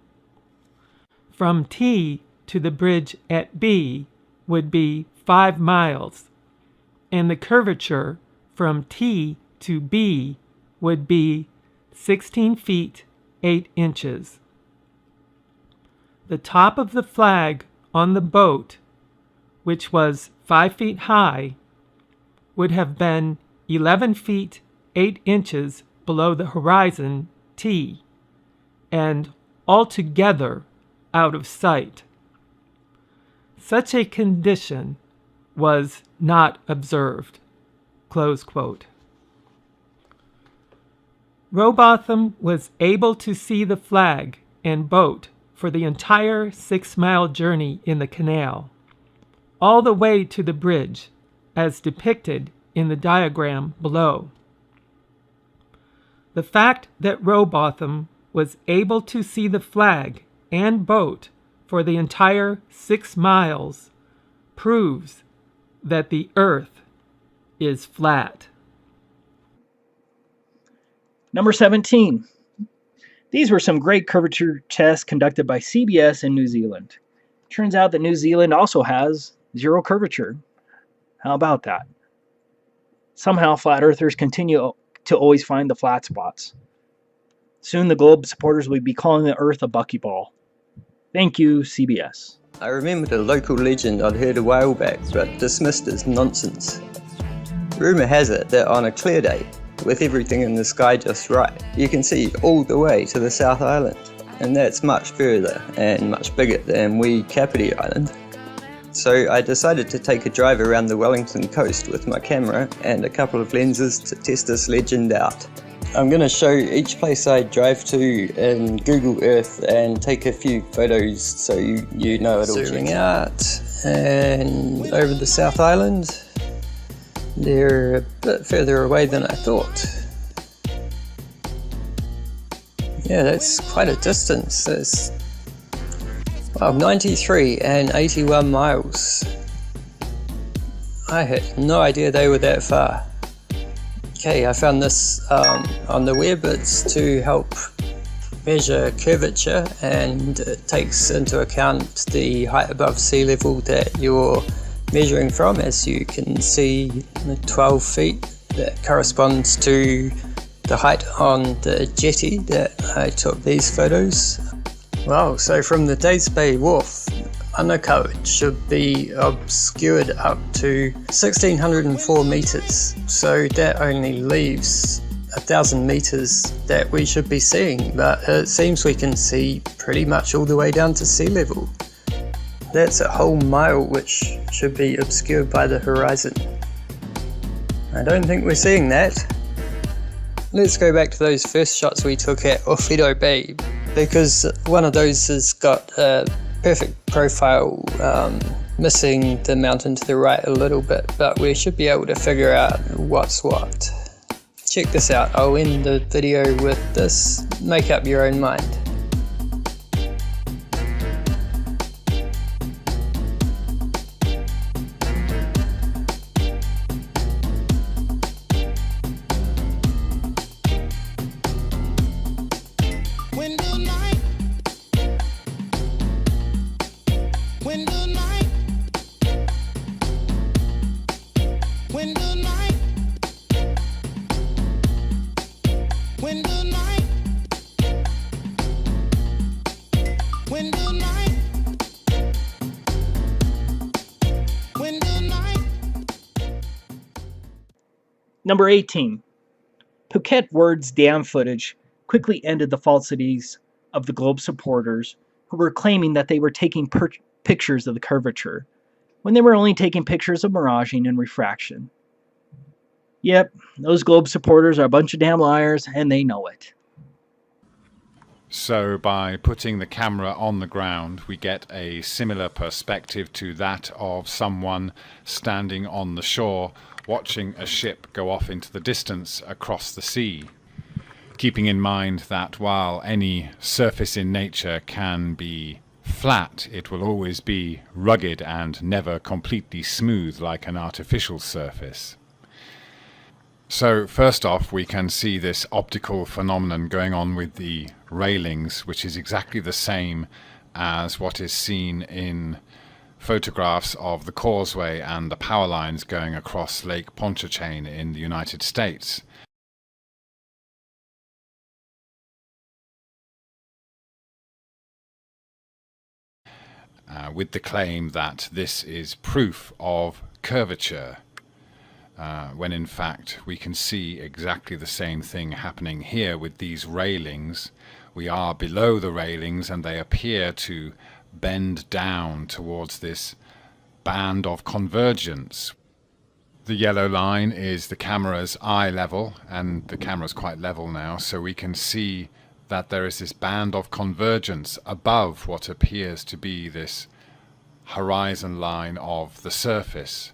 From T to the bridge at B would be 5 miles, and the curvature from T to B would be 16 feet 8 inches. The top of the flag on the boat, which was 5 feet high, would have been 11 feet 8 inches below the horizon T, and altogether out of sight. Such a condition was not observed." Close quote. Rowbotham was able to see the flag and boat for the entire 6-mile journey in the canal, all the way to the bridge, as depicted in the diagram below. The fact that Rowbotham was able to see the flag and boat for the entire 6 miles proves that the earth is flat. Number 17. These were some great curvature tests conducted by CBS in New Zealand. Turns out that New Zealand also has 0 curvature. How about that? Somehow flat earthers continue to always find the flat spots. Soon the Globe supporters will be calling the earth a buckyball. Thank you, CBS. I remembered a local legend I'd heard a while back but dismissed as nonsense. Rumour has it that on a clear day, with everything in the sky just right, you can see all the way to the South Island, and that's much further and much bigger than wee Kapiti Island. So I decided to take a drive around the Wellington coast with my camera and a couple of lenses to test this legend out. I'm going to show each place I drive to in Google Earth and take a few photos so you know it all. Zooming out and over the South Island. They're a bit further away than I thought. Yeah, that's quite a distance. That's 93 and 81 miles. I had no idea they were that far. Okay, I found this on the web. It's to help measure curvature, and it takes into account the height above sea level that you're measuring from. As you can see, the 12 feet, that corresponds to the height on the jetty that I took these photos. Wow, so from the Days Bay Wharf, Manukau should be obscured up to 1604 meters, so that only leaves 1,000 meters that we should be seeing, but it seems we can see pretty much all the way down to sea level. That's a whole mile which should be obscured by the horizon. I don't think we're seeing that. Let's go back to those first shots we took at Orfido Bay, because one of those has got a perfect profile, missing the mountain to the right a little bit, but we should be able to figure out what's what. Check this out. I'll end the video with this. Make up your own mind. Number 18. Phuket Word's dam footage quickly ended the falsities of the Globe supporters who were claiming that they were taking pictures of the curvature, when they were only taking pictures of miraging and refraction. Yep, those Globe supporters are a bunch of damn liars, and they know it. So by putting the camera on the ground, we get a similar perspective to that of someone standing on the shore watching a ship go off into the distance across the sea. Keeping in mind that while any surface in nature can be flat, it will always be rugged and never completely smooth like an artificial surface. So first off, we can see this optical phenomenon going on with the railings, which is exactly the same as what is seen in photographs of the causeway and the power lines going across Lake Pontchartrain in the United States. With the claim that this is proof of curvature, when in fact we can see exactly the same thing happening here with these railings. We are below the railings and they appear to bend down towards this band of convergence. The yellow line is the camera's eye level, and the camera's quite level now, so we can see that there is this band of convergence above what appears to be this horizon line of the surface.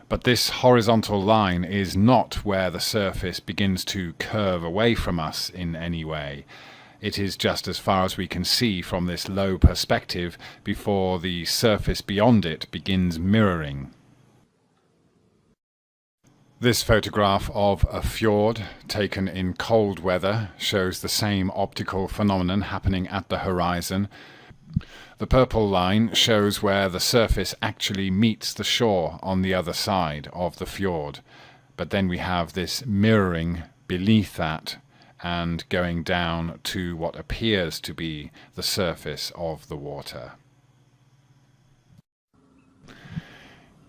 But this horizontal line is not where the surface begins to curve away from us in any way. It is just as far as we can see from this low perspective before the surface beyond it begins mirroring. This photograph of a fjord taken in cold weather shows the same optical phenomenon happening at the horizon. The purple line shows where the surface actually meets the shore on the other side of the fjord, but then we have this mirroring beneath that and going down to what appears to be the surface of the water.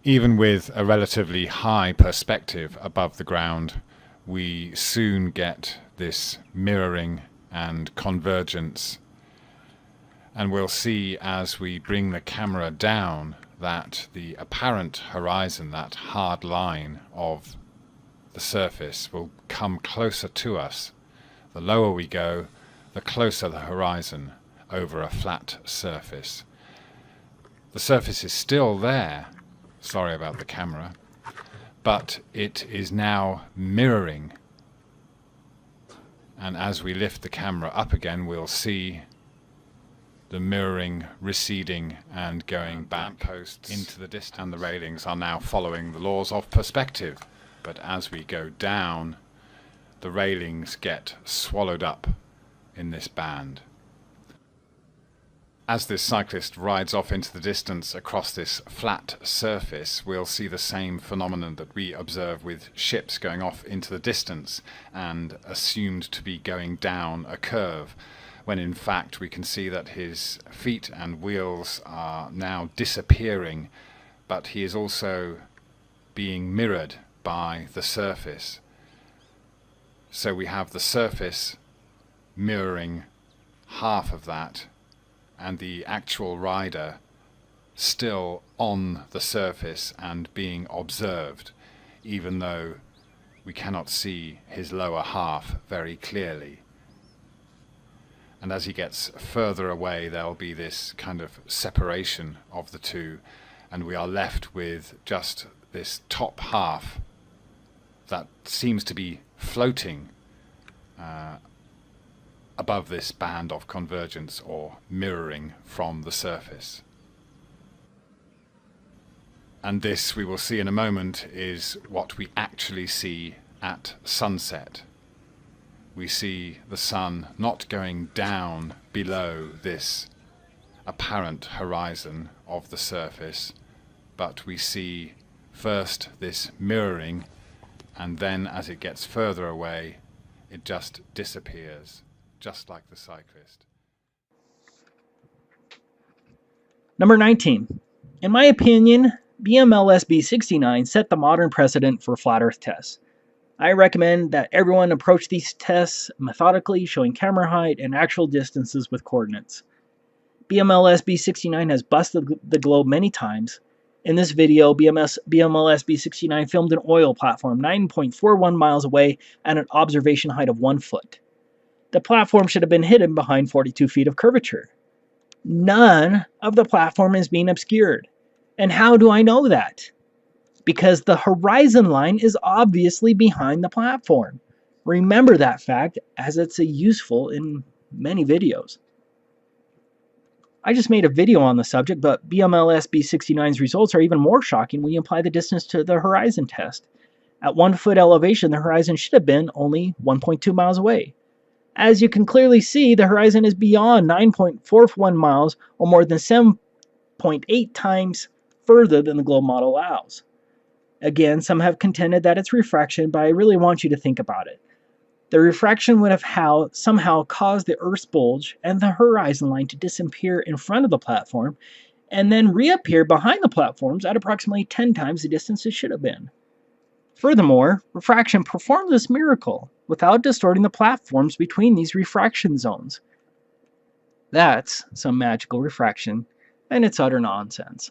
Even with a relatively high perspective above the ground, we soon get this mirroring and convergence. And we'll see as we bring the camera down that the apparent horizon, that hard line of the surface, will come closer to us. The lower we go, the closer the horizon over a flat surface. The surface is still there, sorry about the camera, but it is now mirroring. And as we lift the camera up again, we'll see the mirroring receding and going back posts into the distance, and the railings are now following the laws of perspective. But as we go down, the railings get swallowed up in this band. As this cyclist rides off into the distance across this flat surface, we'll see the same phenomenon that we observe with ships going off into the distance and assumed to be going down a curve, when in fact we can see that his feet and wheels are now disappearing, but he is also being mirrored by the surface. So we have the surface mirroring half of that, and the actual rider still on the surface and being observed. even though we cannot see his lower half very clearly. And as he gets further away, there'll be this kind of separation of the two, and we are left with just this top half that seems to be floating above this band of convergence or mirroring from the surface. And this, we will see in a moment, is what we actually see at sunset. We see the sun not going down below this apparent horizon of the surface, but we see first this mirroring, and then as it gets further away, it just disappears, just like the cyclist. Number 19. In my opinion, BMLSB 69 set the modern precedent for flat Earth tests. I recommend that everyone approach these tests methodically, showing camera height and actual distances with coordinates. BMLSB 69 has busted the globe many times. In this video, BMLSB 69 filmed an oil platform 9.41 miles away at an observation height of 1 foot. The platform should have been hidden behind 42 feet of curvature. None of the platform is being obscured. And how do I know that? Because the horizon line is obviously behind the platform. Remember that fact, as it's useful in many videos. I just made a video on the subject, but BMLSB 69's results are even more shocking when you apply the distance to the horizon test. At 1 foot elevation, the horizon should have been only 1.2 miles away. As you can clearly see, the horizon is beyond 9.41 miles, or more than 7.8 times further than the globe model allows. Again, some have contended that it's refraction, but I really want you to think about it. The refraction would have somehow caused the Earth's bulge and the horizon line to disappear in front of the platform, and then reappear behind the platforms at approximately 10 times the distance it should have been. Furthermore, refraction performed this miracle without distorting the platforms between these refraction zones. That's some magical refraction, and it's utter nonsense.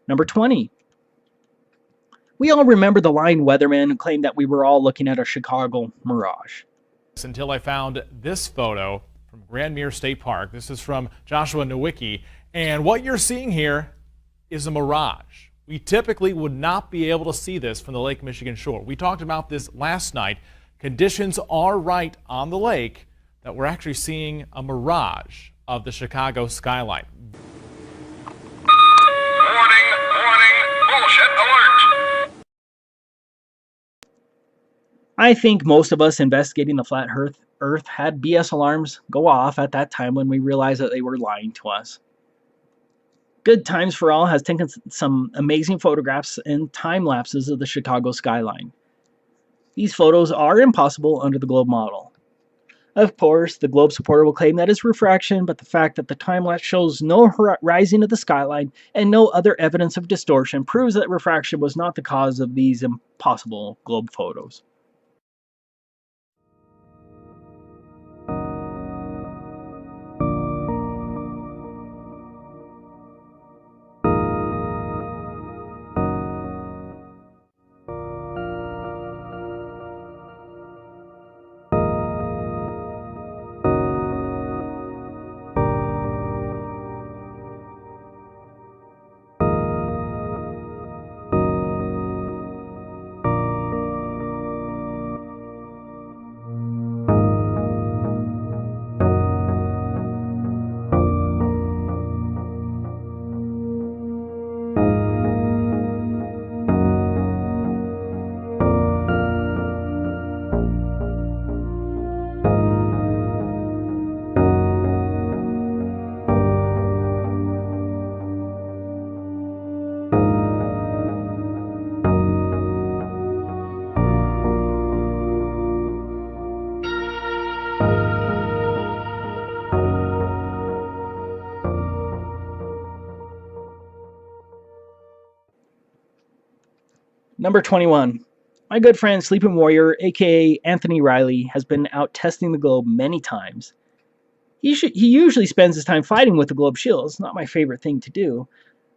Number 20. We all remember the lying weatherman who claimed that we were all looking at a Chicago mirage. Until I found this photo from Grandmere State Park. This is from Joshua Nowicki, and what you're seeing here is a mirage. We typically would not be able to see this from the Lake Michigan shore. We talked about this last night. Conditions are right on the lake that we're actually seeing a mirage of the Chicago skyline. I think most of us investigating the flat Earth had BS alarms go off at that time when we realized that they were lying to us. Good Times for All has taken some amazing photographs and time lapses of the Chicago skyline. These photos are impossible under the globe model. Of course, the globe supporter will claim that it's refraction, but the fact that the time lapse shows no rising of the skyline and no other evidence of distortion proves that refraction was not the cause of these impossible globe photos. Number 21. My good friend Sleeping Warrior, aka Anthony Riley, has been out testing the globe many times. He usually spends his time fighting with the globe shields, not my favorite thing to do,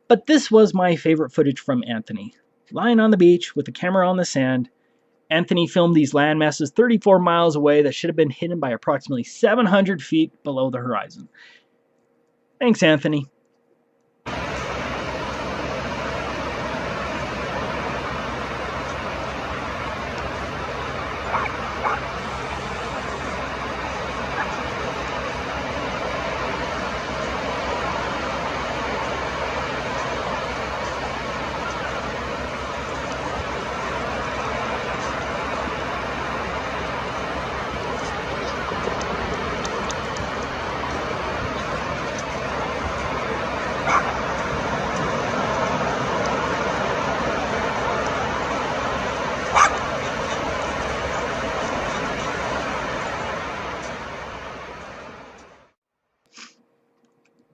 but this was my favorite footage from Anthony. Lying on the beach with the camera on the sand, Anthony filmed these land masses 34 miles away that should have been hidden by approximately 700 feet below the horizon. Thanks, Anthony.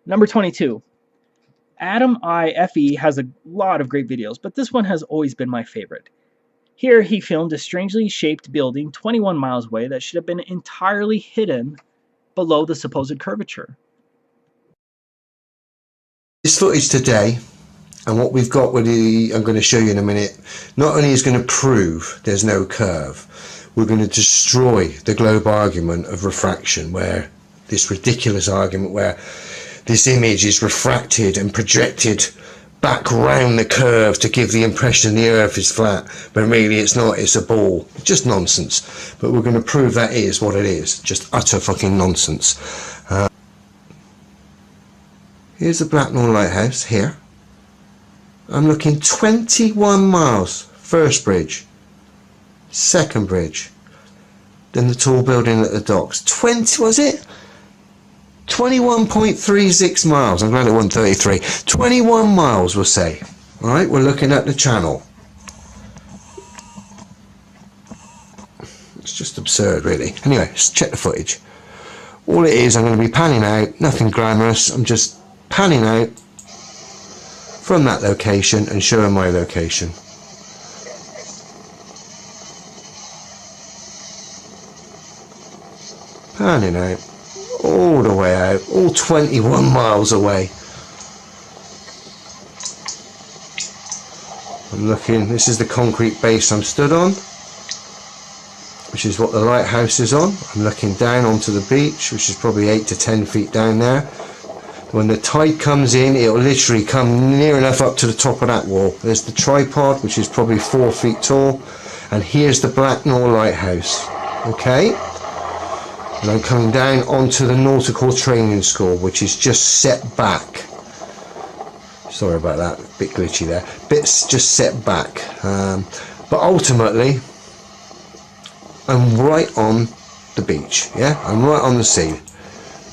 Number 22. Adam IFE has a lot of great videos, but this one has always been my favorite. Here he filmed a strangely shaped building 21 miles away that should have been entirely hidden below the supposed curvature. This footage today, and what we've got with I'm going to show you in a minute, not only is going to prove there's no curve, we're going to destroy the globe argument of refraction, where this ridiculous argument where this image is refracted and projected back round the curve to give the impression the earth is flat, but really it's not, it's a ball. Just nonsense. But we're going to prove that is what it is. Just utter fucking nonsense. Here's the Blacknall Lighthouse here. I'm looking 21 miles. First bridge. Second bridge. Then the tall building at the docks. 20, was it? 21.36 miles. I'm glad it wasn't 33. 21 miles, we'll say. Alright, we're looking at the channel. It's just absurd, really. Anyway, let's check the footage. All it is, I'm going to be panning out. Nothing glamorous. I'm just panning out from that location and showing my location. Panning out. All the way out, all 21 miles away. I'm looking, this is the concrete base I'm stood on, which is what the lighthouse is on. I'm looking down onto the beach, which is probably 8 to 10 feet down there. When the tide comes in, it'll literally come near enough up to the top of that wall. There's the tripod, which is probably 4 feet tall, and here's the Blacknall Lighthouse. Okay? And I'm coming down onto the Nautical Training School, which is just set back. Sorry about that, a bit glitchy there. Bits just set back. But ultimately, I'm right on the beach, yeah? I'm right on the sea.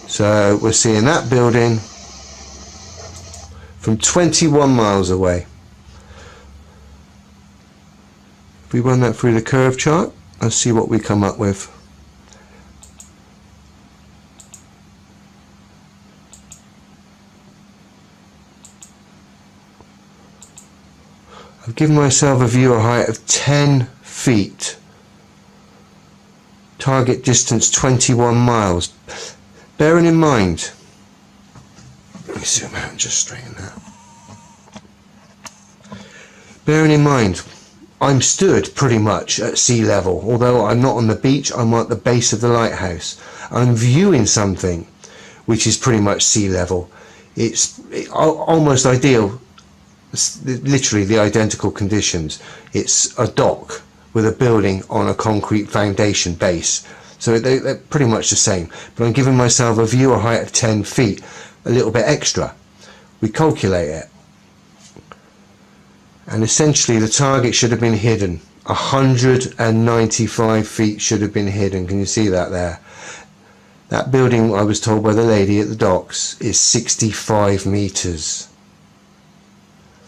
So we're seeing that building from 21 miles away. If we run that through the curve chart, let's see what we come up with. I've given myself a viewer height of 10 feet. Target distance 21 miles. Bearing in mind, let me zoom out and just straighten that. Bearing in mind, I'm stood pretty much at sea level. Although I'm not on the beach, I'm at the base of the lighthouse. I'm viewing something which is pretty much sea level. It's almost ideal. Literally the identical conditions. It's a dock with a building on a concrete foundation base, so they're pretty much the same, but I'm giving myself a viewer height of 10 feet, a little bit extra. We calculate it, and essentially the target should have been hidden. 195 feet should have been hidden. Can you see that there? That building, I was told by the lady at the docks, is 65 meters.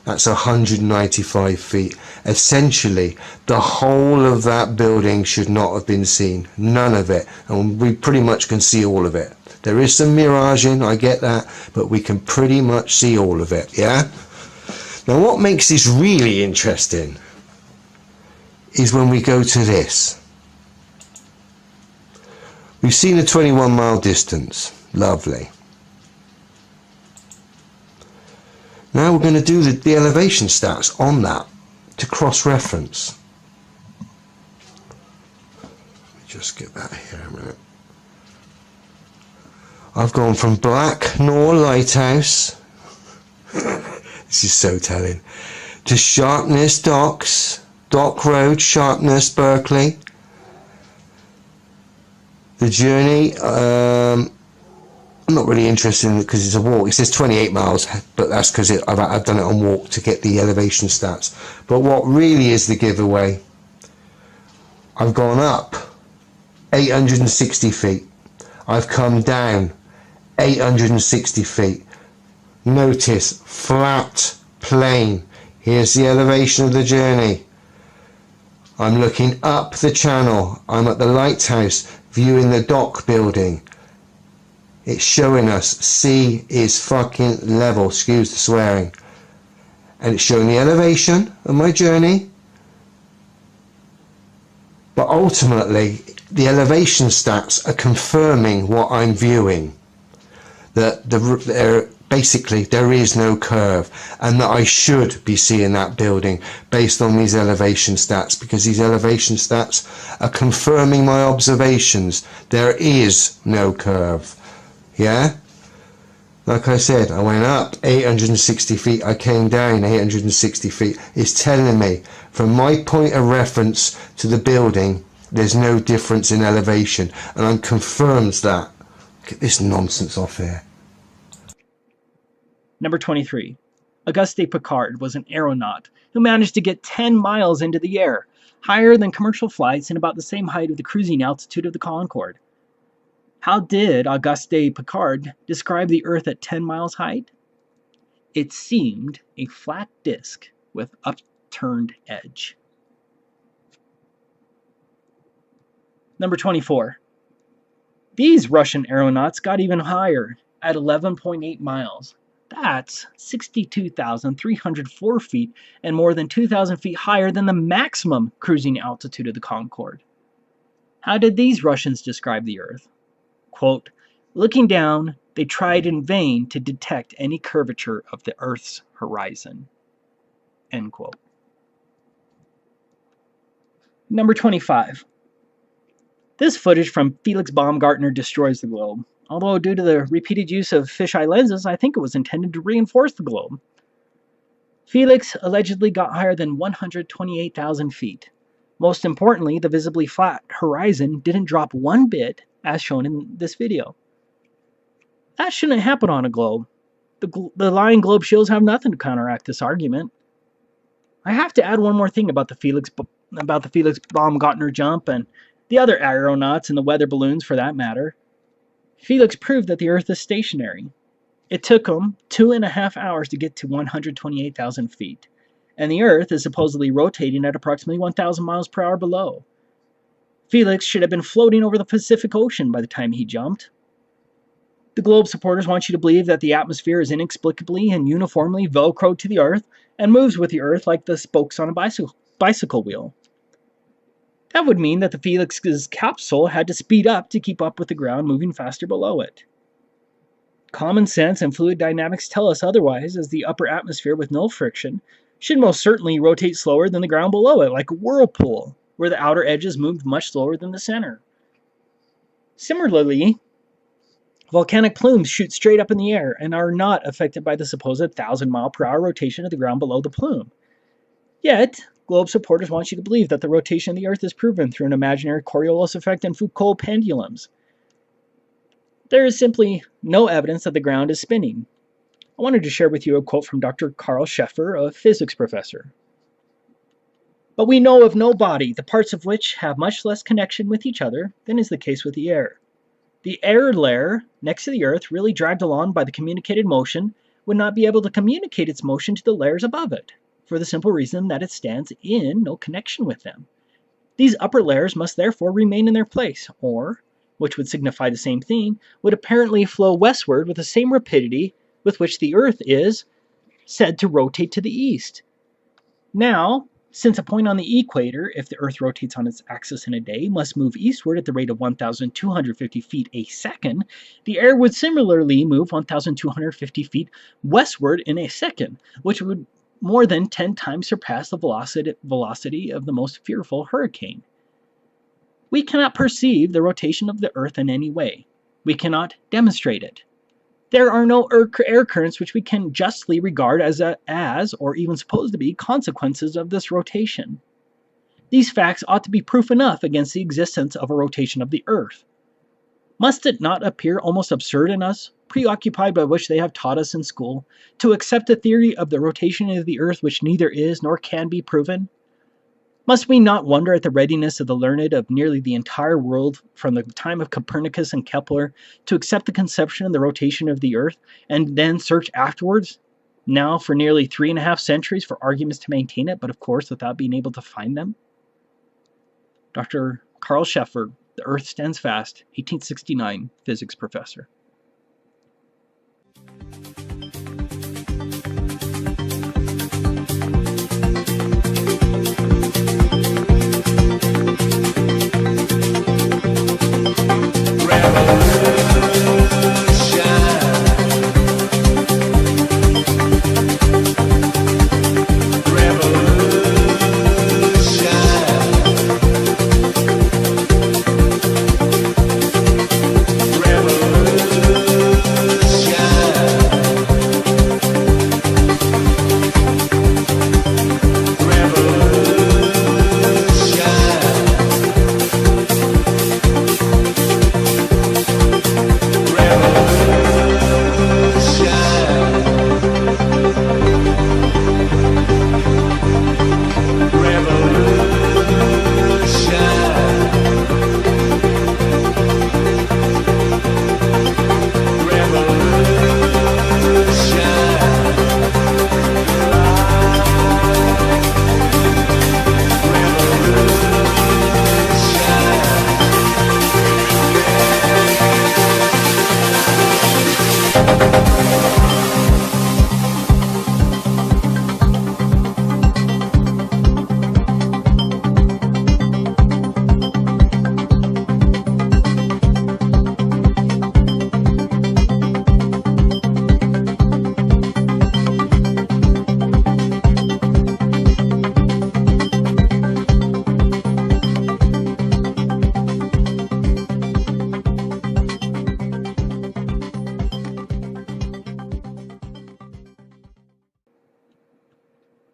That's 195 feet. Essentially, the whole of that building should not have been seen. None of it. And we pretty much can see all of it. There is some miraging, I get that, but we can pretty much see all of it, yeah? Now what makes this really interesting is when we go to this. We've seen a 21-mile distance. Lovely. Now we're going to do the elevation stats on that to cross-reference. Let me just get that here a minute. I've gone from Black Nor Lighthouse, this is so telling, to Sharpness Docks, Dock Road, Sharpness, Berkeley. The journey, I'm not really interested in it because it's a walk. It says 28 miles, but that's because I've done it on walk to get the elevation stats. But what really is the giveaway, I've gone up 860 feet. I've come down 860 feet. Notice, flat, plain. Here's the elevation of the journey. I'm looking up the channel. I'm at the lighthouse, viewing the dock building. It's showing us sea is fucking level, excuse the swearing. And it's showing the elevation of my journey. But ultimately, the elevation stats are confirming what I'm viewing. That basically there is no curve, and that I should be seeing that building based on these elevation stats, because these elevation stats are confirming my observations. There is no curve. Yeah? Like I said, I went up 860 feet, I came down 860 feet. It's telling me, from my point of reference to the building, there's no difference in elevation, and it confirms that. Get this nonsense off here. Number 23. Auguste Piccard was an aeronaut who managed to get 10 miles into the air, higher than commercial flights and about the same height of the cruising altitude of the Concorde. How did Auguste Piccard describe the Earth at 10 miles height? It seemed a flat disk with upturned edge. Number 24. These Russian aeronauts got even higher at 11.8 miles. That's 62,304 feet and more than 2,000 feet higher than the maximum cruising altitude of the Concorde. How did these Russians describe the Earth? Quote, looking down, they tried in vain to detect any curvature of the Earth's horizon. End quote. Number 25. This footage from Felix Baumgartner destroys the globe. Although due to the repeated use of fisheye lenses, I think it was intended to reinforce the globe. Felix allegedly got higher than 128,000 feet. Most importantly, the visibly flat horizon didn't drop one bit, as shown in this video. That shouldn't happen on a globe. The lying globe shields have nothing to counteract this argument. I have to add one more thing about the Felix Baumgartner jump and the other aeronauts and the weather balloons for that matter. Felix proved that the Earth is stationary. It took him 2.5 hours to get to 128,000 feet, and the Earth is supposedly rotating at approximately 1,000 miles per hour below. Felix should have been floating over the Pacific Ocean by the time he jumped. The globe supporters want you to believe that the atmosphere is inexplicably and uniformly velcroed to the Earth and moves with the Earth like the spokes on a bicycle wheel. That would mean that the Felix's capsule had to speed up to keep up with the ground moving faster below it. Common sense and fluid dynamics tell us otherwise, as the upper atmosphere with no friction should most certainly rotate slower than the ground below it, like a whirlpool, where the outer edges moved much slower than the center. Similarly, volcanic plumes shoot straight up in the air and are not affected by the supposed 1,000-mile-per-hour rotation of the ground below the plume. Yet, globe supporters want you to believe that the rotation of the Earth is proven through an imaginary Coriolis effect and Foucault pendulums. There is simply no evidence that the ground is spinning. I wanted to share with you a quote from Dr. Carl Scheffer, a physics professor. But we know of no body, the parts of which have much less connection with each other than is the case with the air. The air layer next to the Earth, really dragged along by the communicated motion, would not be able to communicate its motion to the layers above it, for the simple reason that it stands in no connection with them. These upper layers must therefore remain in their place, or, which would signify the same thing, would apparently flow westward with the same rapidity with which the Earth is said to rotate to the east. Now, Since a point on the equator, if the Earth rotates on its axis in a day, must move eastward at the rate of 1,250 feet a second, the air would similarly move 1,250 feet westward in a second, which would more than 10 times surpass the velocity of the most fearful hurricane. We cannot perceive the rotation of the Earth in any way. We cannot demonstrate it. There are no air currents which we can justly regard as or even supposed to be consequences of this rotation. These facts ought to be proof enough against the existence of a rotation of the Earth. Must it not appear almost absurd in us, preoccupied by which they have taught us in school, to accept a theory of the rotation of the Earth which neither is nor can be proven? Must we not wonder at the readiness of the learned of nearly the entire world from the time of Copernicus and Kepler to accept the conception of the rotation of the Earth and then search afterwards, now for nearly 3.5 centuries, for arguments to maintain it, but of course without being able to find them? Dr. Carl Sheffer, The Earth Stands Fast, 1869, physics professor.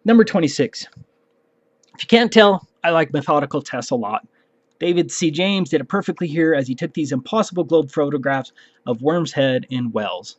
Number 26. If you can't tell, I like methodical tests a lot. David C. James did it perfectly here as he took these impossible globe photographs of Worm's Head in Wales.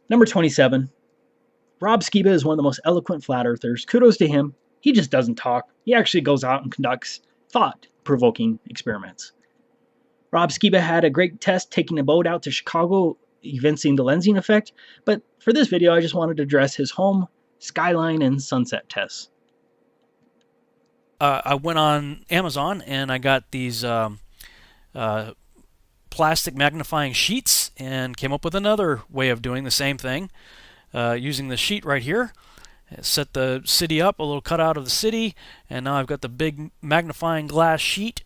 Number 27. Rob Skiba is one of the most eloquent flat earthers. Kudos to him. He just doesn't talk. He actually goes out and conducts thought-provoking experiments. Rob Skiba had a great test taking a boat out to Chicago, evincing the lensing effect, but for this video I just wanted to address his home, skyline, and sunset tests. I went on Amazon and I got these plastic magnifying sheets and came up with another way of doing the same thing using the sheet right here. Set the city up, a little cutout of the city, and now I've got the big magnifying glass sheet.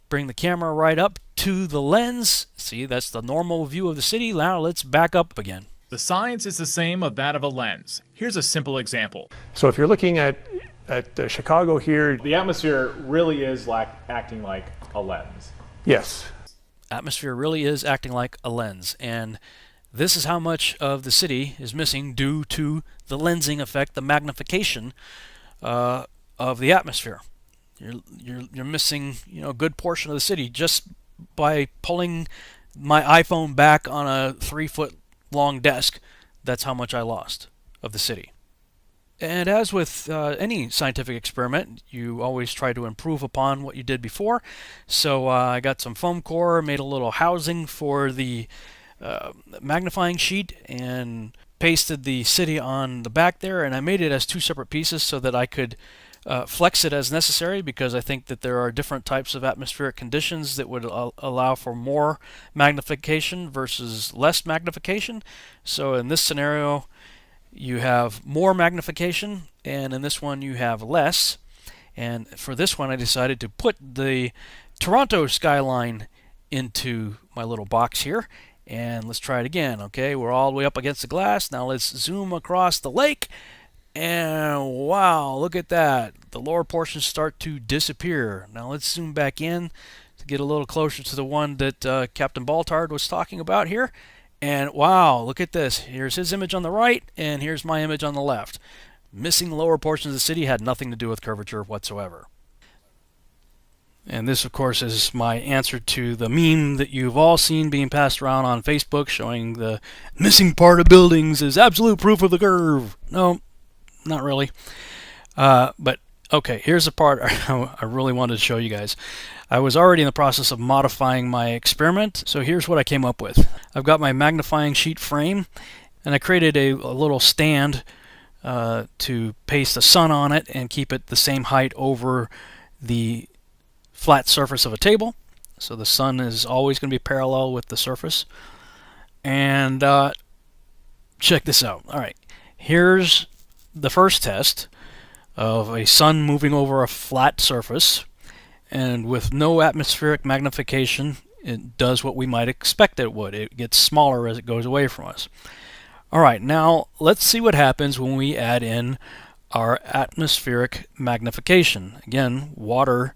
Bring the camera right up to the lens. See, that's the normal view of the city. Now let's back up again. The science is the same of that of a lens. Here's a simple example. So if you're looking at Chicago here, The atmosphere really is acting like a lens. yes, Atmosphere really is acting like a lens, and this is how much of the city is missing due to the lensing effect, the magnification of the atmosphere. You're missing, a good portion of the city just by pulling my iPhone back on a 3-foot long desk. That's how much I lost of the city. And as with any scientific experiment, you always try to improve upon what you did before. So I got some foam core, made a little housing for the magnifying sheet, and pasted the city on the back there, and I made it as 2 separate pieces so that I could flex it as necessary, because I think that there are different types of atmospheric conditions that would allow for more magnification versus less magnification. So in this scenario you have more magnification, and in this one you have less. And for this one I decided to put the Toronto skyline into my little box here. And let's try it again. Okay, we're all the way up against the glass. Now let's zoom across the lake. And wow, look at that. The lower portions start to disappear. Now let's zoom back in to get a little closer to the one that Captain Baltard was talking about here. And wow, look at this. Here's his image on the right, and here's my image on the left. Missing the lower portions of the city had nothing to do with curvature whatsoever. And this, of course, is my answer to the meme that you've all seen being passed around on Facebook showing the missing part of buildings is absolute proof of the curve. No, not really. But, okay, here's the part I really wanted to show you guys. I was already in the process of modifying my experiment, so here's what I came up with. I've got my magnifying sheet frame, and I created a little stand to paste the sun on it and keep it the same height over the flat surface of a table, so the sun is always going to be parallel with the surface. And check this out. Alright, here's the first test of a sun moving over a flat surface, and with no atmospheric magnification it does what we might expect it would. It gets smaller as it goes away from us. Alright, now let's see what happens when we add in our atmospheric magnification. Again, water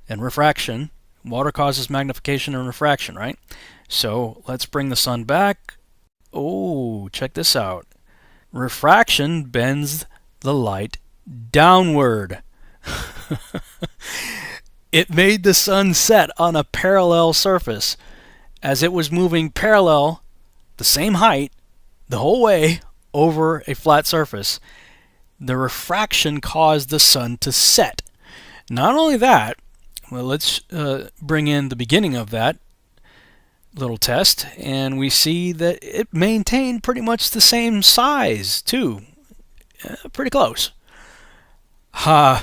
and refraction. Water causes magnification and refraction, right? So let's bring the sun back. Oh, check this out. Refraction bends the light downward. It made the sun set on a parallel surface. As it was moving parallel, the same height, the whole way over a flat surface, the refraction caused the sun to set. Not only that, well, let's bring in the beginning of that little test, and we see that it maintained pretty much the same size too. Pretty close. And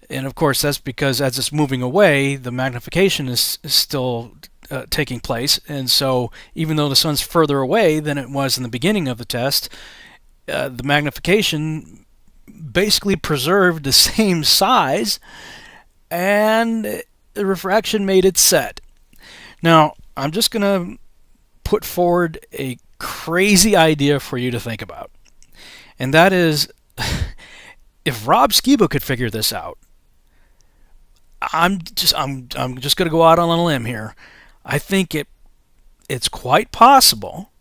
of course that's because as it's moving away, the magnification is still taking place, and so even though the sun's further away than it was in the beginning of the test, the magnification basically preserved the same size, and the refraction made it set. Now, I'm just going to put forward a crazy idea for you to think about. And that is, if Rob Skiba could figure this out, I'm just going to go out on a limb here. I think it's quite possible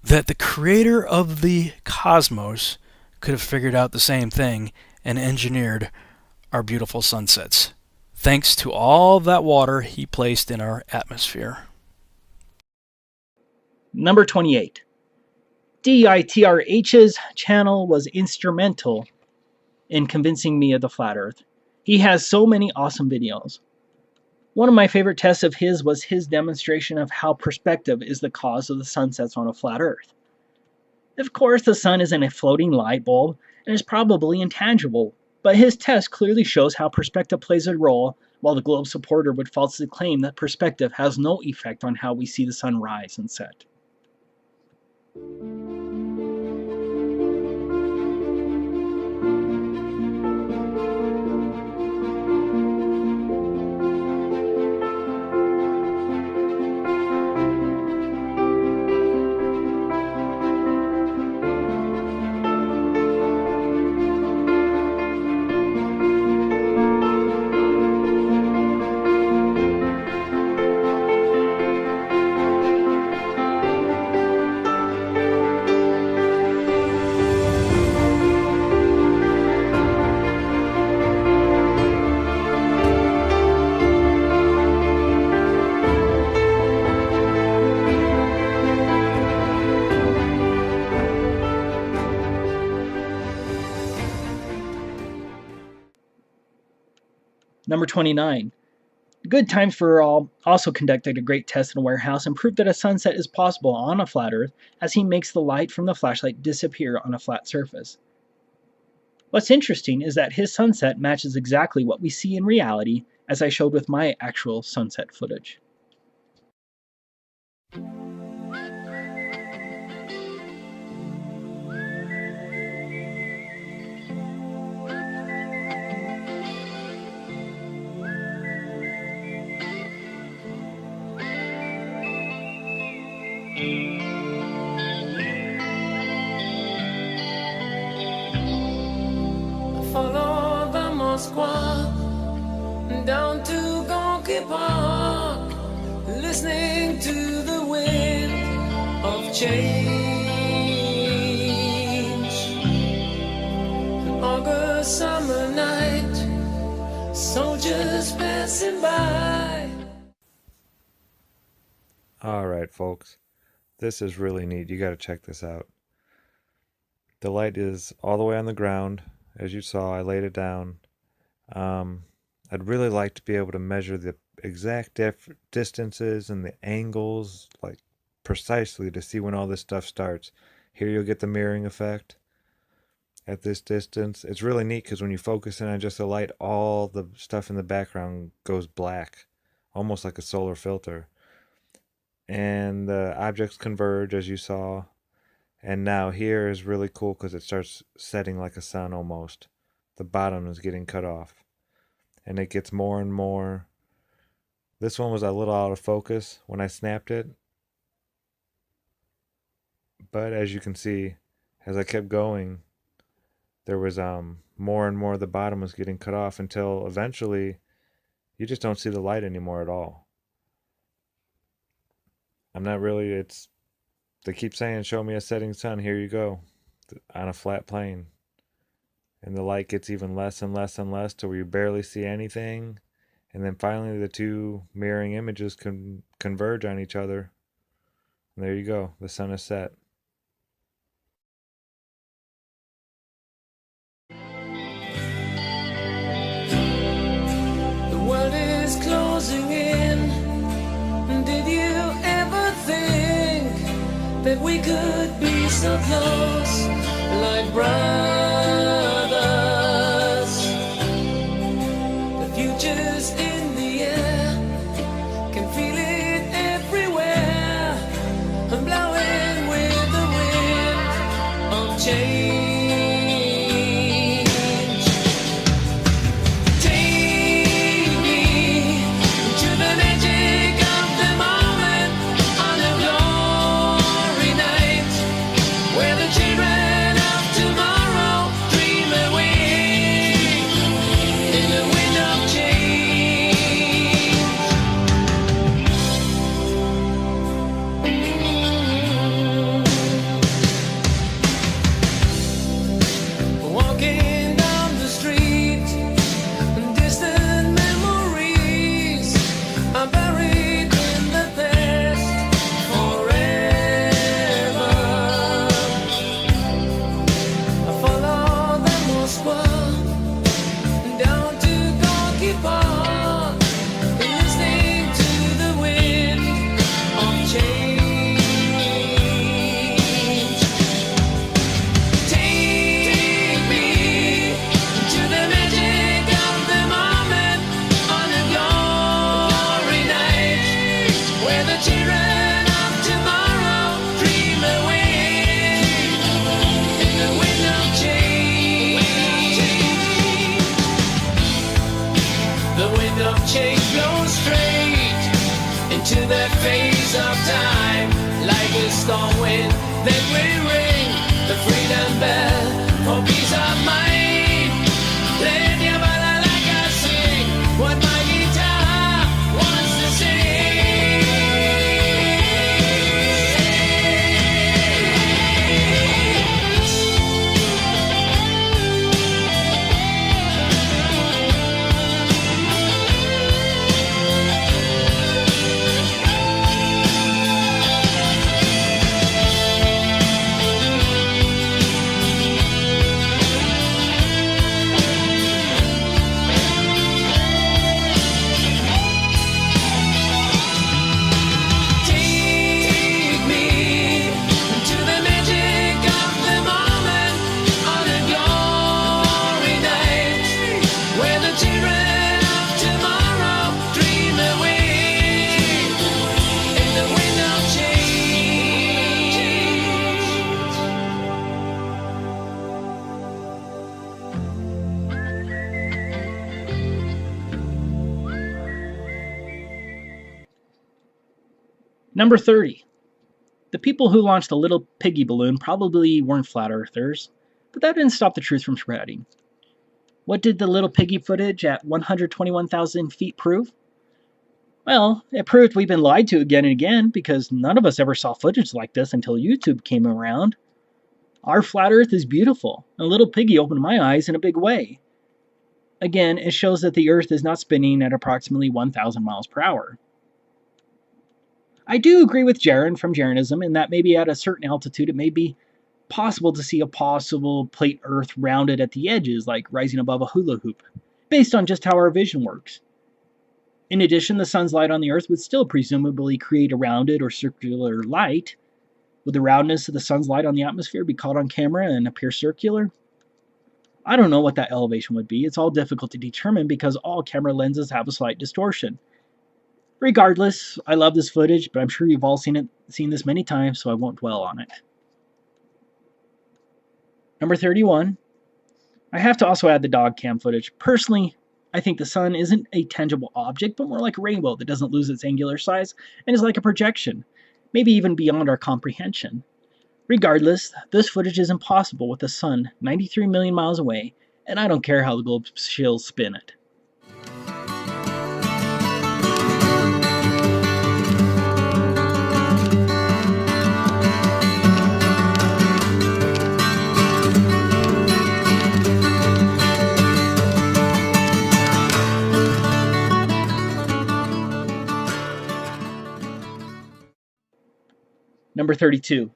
that the creator of the cosmos could have figured out the same thing and engineered our beautiful sunsets, thanks to all that water he placed in our atmosphere. Number 28. DITRH's channel was instrumental in convincing me of the flat Earth. He has so many awesome videos. One of my favorite tests of his was his demonstration of how perspective is the cause of the sunsets on a flat Earth. Of course, the sun isn't a floating light bulb and is probably intangible, but his test clearly shows how perspective plays a role, while the globe supporter would falsely claim that perspective has no effect on how we see the sun rise and set. Number 29. Good Times for All also conducted a great test in a warehouse and proved that a sunset is possible on a flat Earth as he makes the light from the flashlight disappear on a flat surface. What's interesting is that his sunset matches exactly what we see in reality, as I showed with my actual sunset footage. Follow the Moskva down to Gonky Park, listening to the wind of change. An August summer night, soldiers passing by. Alright folks, this is really neat. You gotta check this out. The light is all the way on the ground. As you saw, I laid it down. I'd really like to be able to measure the exact distances and the angles, like precisely, to see when all this stuff starts. Here you'll get the mirroring effect at this distance. It's really neat because when you focus in on just the light, all the stuff in the background goes black, almost like a solar filter. And the objects converge, as you saw. And now here is really cool because it starts setting like a sun almost. The bottom is getting cut off. And it gets more and more. This one was a little out of focus when I snapped it. But as you can see, as I kept going, there was more and more the bottom was getting cut off until eventually you just don't see the light anymore at all. I'm not really, they keep saying, show me a setting sun, here you go, on a flat plane. And the light gets even less and less and less to where you barely see anything. And then finally the two mirroring images can converge on each other. And there you go, the sun is set. The world is closing in. Did you ever think that we could be so close, like brothers? The future's in the air, can feel it everywhere. I'm blowing with the wind of change. Take me to the magic of the moment on a glory night, where the children of tomorrow change blows straight into that phase of time. Like a storm wind, then we ring the freedom bell for peace of mind. Let your body like I sing what my guitar wants to sing. Number 30. The people who launched the little piggy balloon probably weren't flat earthers, but that didn't stop the truth from spreading. What did the little piggy footage at 121,000 feet prove? Well, it proved we've been lied to again and again, because none of us ever saw footage like this until YouTube came around. Our flat earth is beautiful, and a little piggy opened my eyes in a big way. Again, it shows that the earth is not spinning at approximately 1,000 miles per hour. I do agree with Jaron from Jaronism in that maybe at a certain altitude it may be possible to see a possible plate Earth rounded at the edges, like rising above a hula hoop, based on just how our vision works. In addition, the sun's light on the Earth would still presumably create a rounded or circular light. Would the roundness of the sun's light on the atmosphere be caught on camera and appear circular? I don't know what that elevation would be. It's all difficult to determine because all camera lenses have a slight distortion. Regardless, I love this footage, but I'm sure you've all seen this many times, so I won't dwell on it. Number 31. I have to also add the dog cam footage. Personally, I think the sun isn't a tangible object, but more like a rainbow that doesn't lose its angular size and is like a projection, maybe even beyond our comprehension. Regardless, this footage is impossible with the sun 93 million miles away, and I don't care how the globe shills spin it. Number 32.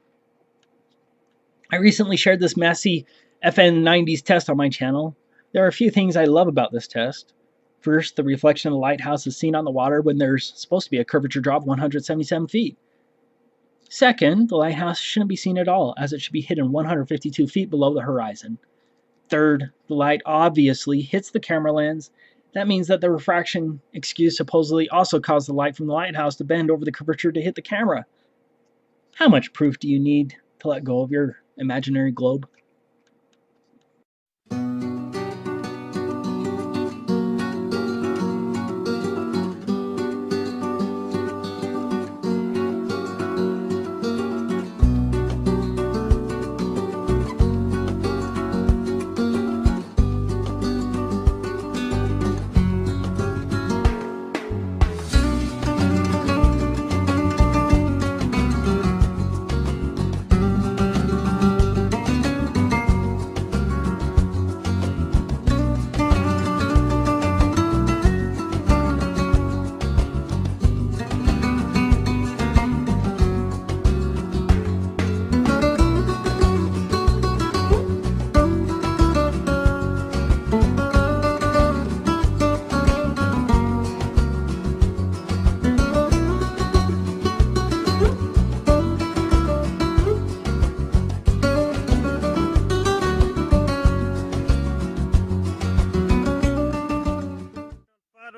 I recently shared this messy FN90s test on my channel. There are a few things I love about this test. First, the reflection of the lighthouse is seen on the water when there's supposed to be a curvature drop of 177 feet. Second, the lighthouse shouldn't be seen at all, as it should be hidden 152 feet below the horizon. Third, the light obviously hits the camera lens. That means that the refraction excuse supposedly also caused the light from the lighthouse to bend over the curvature to hit the camera. How much proof do you need to let go of your imaginary globe?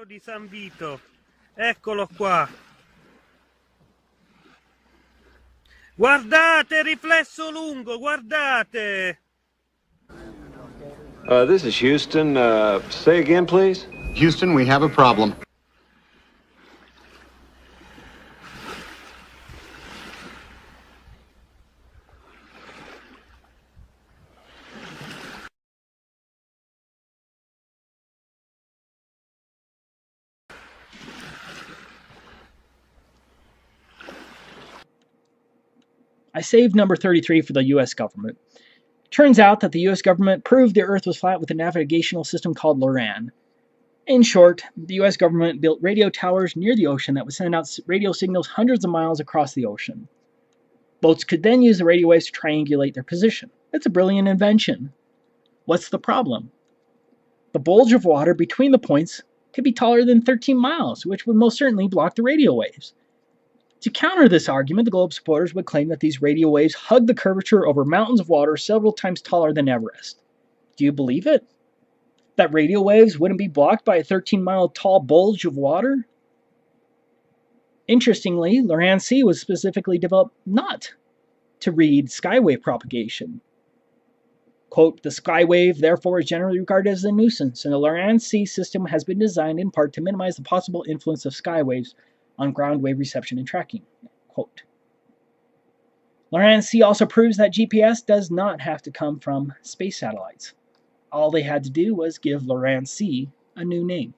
Di San Vito, eccolo qua. Guardate, riflesso lungo, guardate. This is Houston. Say again, please. Houston, we have a problem. I saved number 33 for the US government. Turns out that the US government proved the Earth was flat with a navigational system called LORAN. In short, the US government built radio towers near the ocean that would send out radio signals hundreds of miles across the ocean. Boats could then use the radio waves to triangulate their position. It's a brilliant invention. What's the problem? The bulge of water between the points could be taller than 13 miles, which would most certainly block the radio waves. To counter this argument, the globe supporters would claim that these radio waves hug the curvature over mountains of water several times taller than Everest. Do you believe it? That radio waves wouldn't be blocked by a 13-mile tall bulge of water? Interestingly, LORAN C was specifically developed not to read skywave propagation. Quote, the skywave, therefore, is generally regarded as a nuisance, and the LORAN C system has been designed in part to minimize the possible influence of skywaves on ground wave reception and tracking. Quote. LORAN C also proves that GPS does not have to come from space satellites. All they had to do was give LORAN C a new name.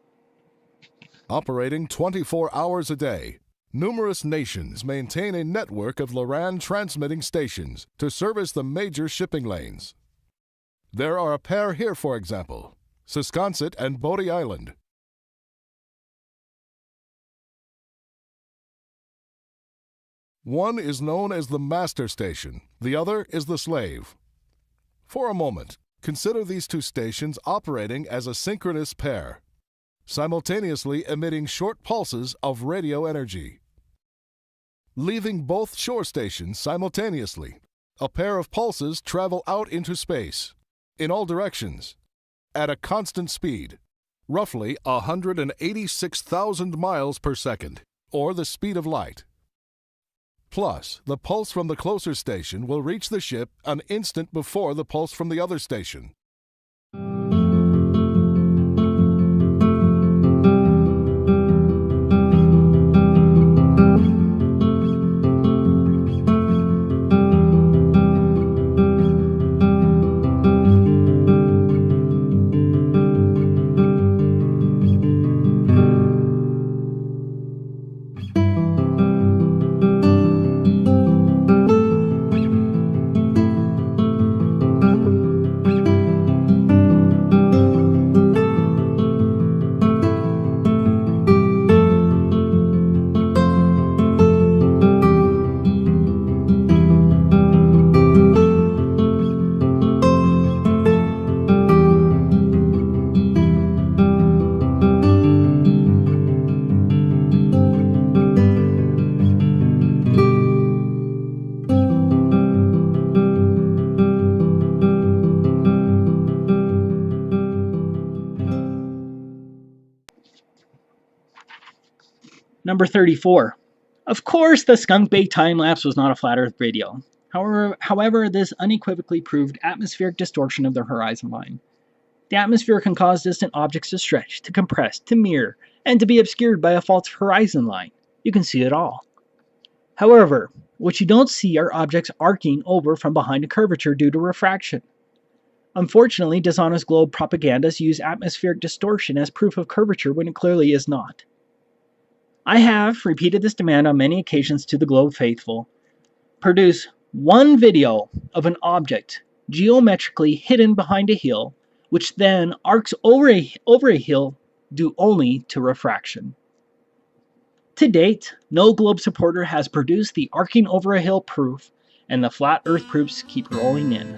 Operating 24 hours a day, numerous nations maintain a network of LORAN transmitting stations to service the major shipping lanes. There are a pair here, for example, Sisconset and Bodie Island. One is known as the master station, the other is the slave. For a moment, consider these two stations operating as a synchronous pair, simultaneously emitting short pulses of radio energy. Leaving both shore stations simultaneously, a pair of pulses travel out into space, in all directions, at a constant speed, roughly 186,000 miles per second, or the speed of light. Plus, the pulse from the closer station will reach the ship an instant before the pulse from the other station. Number 34. Of course, the Skunk Bay time-lapse was not a flat Earth video. However, this unequivocally proved atmospheric distortion of the horizon line. The atmosphere can cause distant objects to stretch, to compress, to mirror, and to be obscured by a false horizon line. You can see it all. However, what you don't see are objects arcing over from behind a curvature due to refraction. Unfortunately, dishonest globe propagandists use atmospheric distortion as proof of curvature when it clearly is not. I have repeated this demand on many occasions to the globe faithful. Produce one video of an object geometrically hidden behind a hill, which then arcs over a hill due only to refraction. To date, no globe supporter has produced the arcing over a hill proof, and the flat Earth proofs keep rolling in.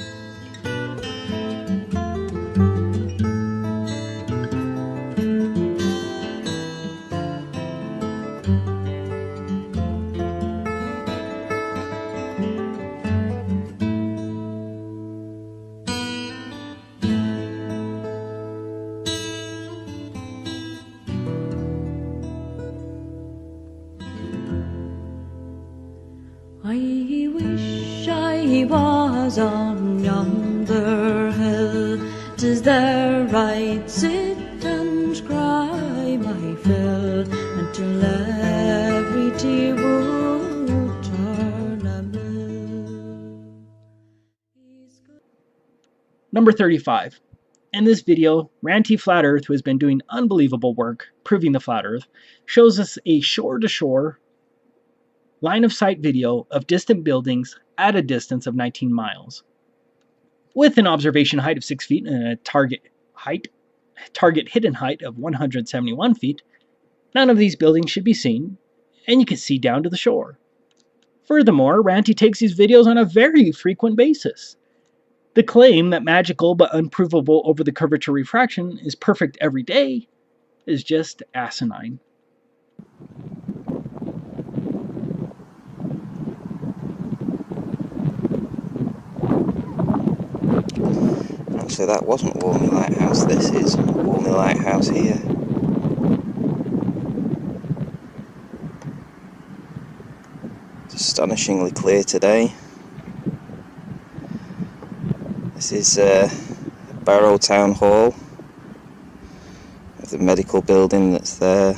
I wish I was on yonder hill, 'tis there I'd sit and cry my fill, until every tear would turn a mill. Number 35. In this video, Ranty Flat Earth, who has been doing unbelievable work proving the flat Earth, shows us a shore-to-shore line-of-sight video of distant buildings at a distance of 19 miles. With an observation height of 6 feet and a target hidden height of 171 feet, none of these buildings should be seen, and you can see down to the shore. Furthermore, Ranty takes these videos on a very frequent basis. The claim that magical but unprovable over the curvature refraction is perfect every day is just asinine. Actually, that wasn't Walney Lighthouse, this is Walney Lighthouse here. It's astonishingly clear today. This is Barrow Town Hall, with the medical building that's there,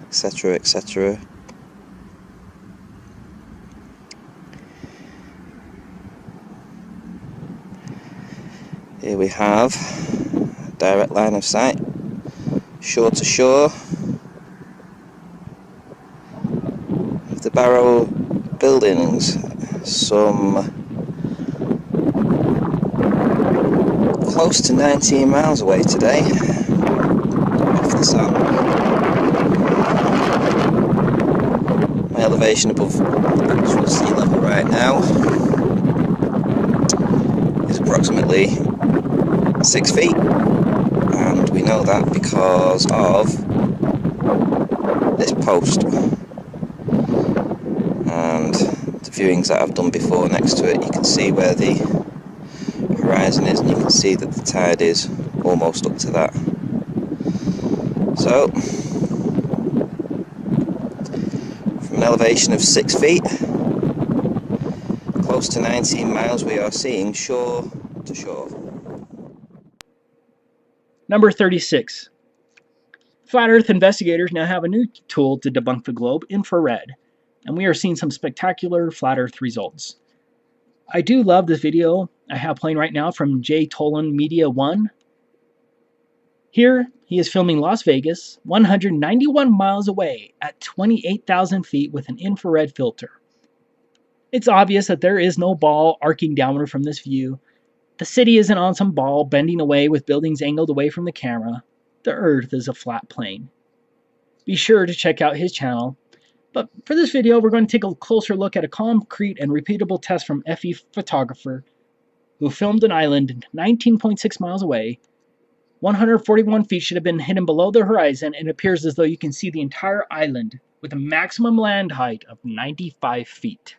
etc, etc. Here we have a direct line of sight, shore to shore, of the Barrow buildings, some close to 19 miles away today, off the sun. My elevation above actual sea level right now is approximately 6 feet, and we know that because of this post and the viewings that I've done before next to it. You can see where the horizon is, and you can see that the tide is almost up to that. So from an elevation of 6 feet, close to 19 miles, we are seeing shore to shore. Number 36. Flat Earth investigators now have a new tool to debunk the globe, infrared, and we are seeing some spectacular Flat Earth results. I do love this video I have playing right now from J. Tolan Media 1. Here, he is filming Las Vegas, 191 miles away at 28,000 feet with an infrared filter. It's obvious that there is no ball arcing downward from this view. The city isn't on some ball bending away with buildings angled away from the camera. The Earth is a flat plane. Be sure to check out his channel. But for this video, we're going to take a closer look at a concrete and repeatable test from FE photographer who filmed an island 19.6 miles away. 141 feet should have been hidden below the horizon, and it appears as though you can see the entire island with a maximum land height of 95 feet.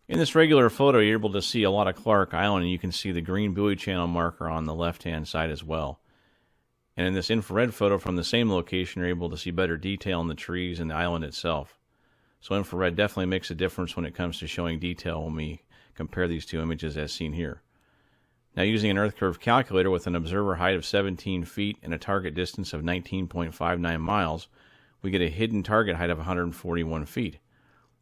In this regular photo, you're able to see a lot of Clark Island, and you can see the green buoy channel marker on the left-hand side as well. And in this infrared photo from the same location, you're able to see better detail in the trees and the island itself. So infrared definitely makes a difference when it comes to showing detail when we compare these two images as seen here. Now, using an Earth curve calculator with an observer height of 17 feet and a target distance of 19.59 miles, we get a hidden target height of 141 feet.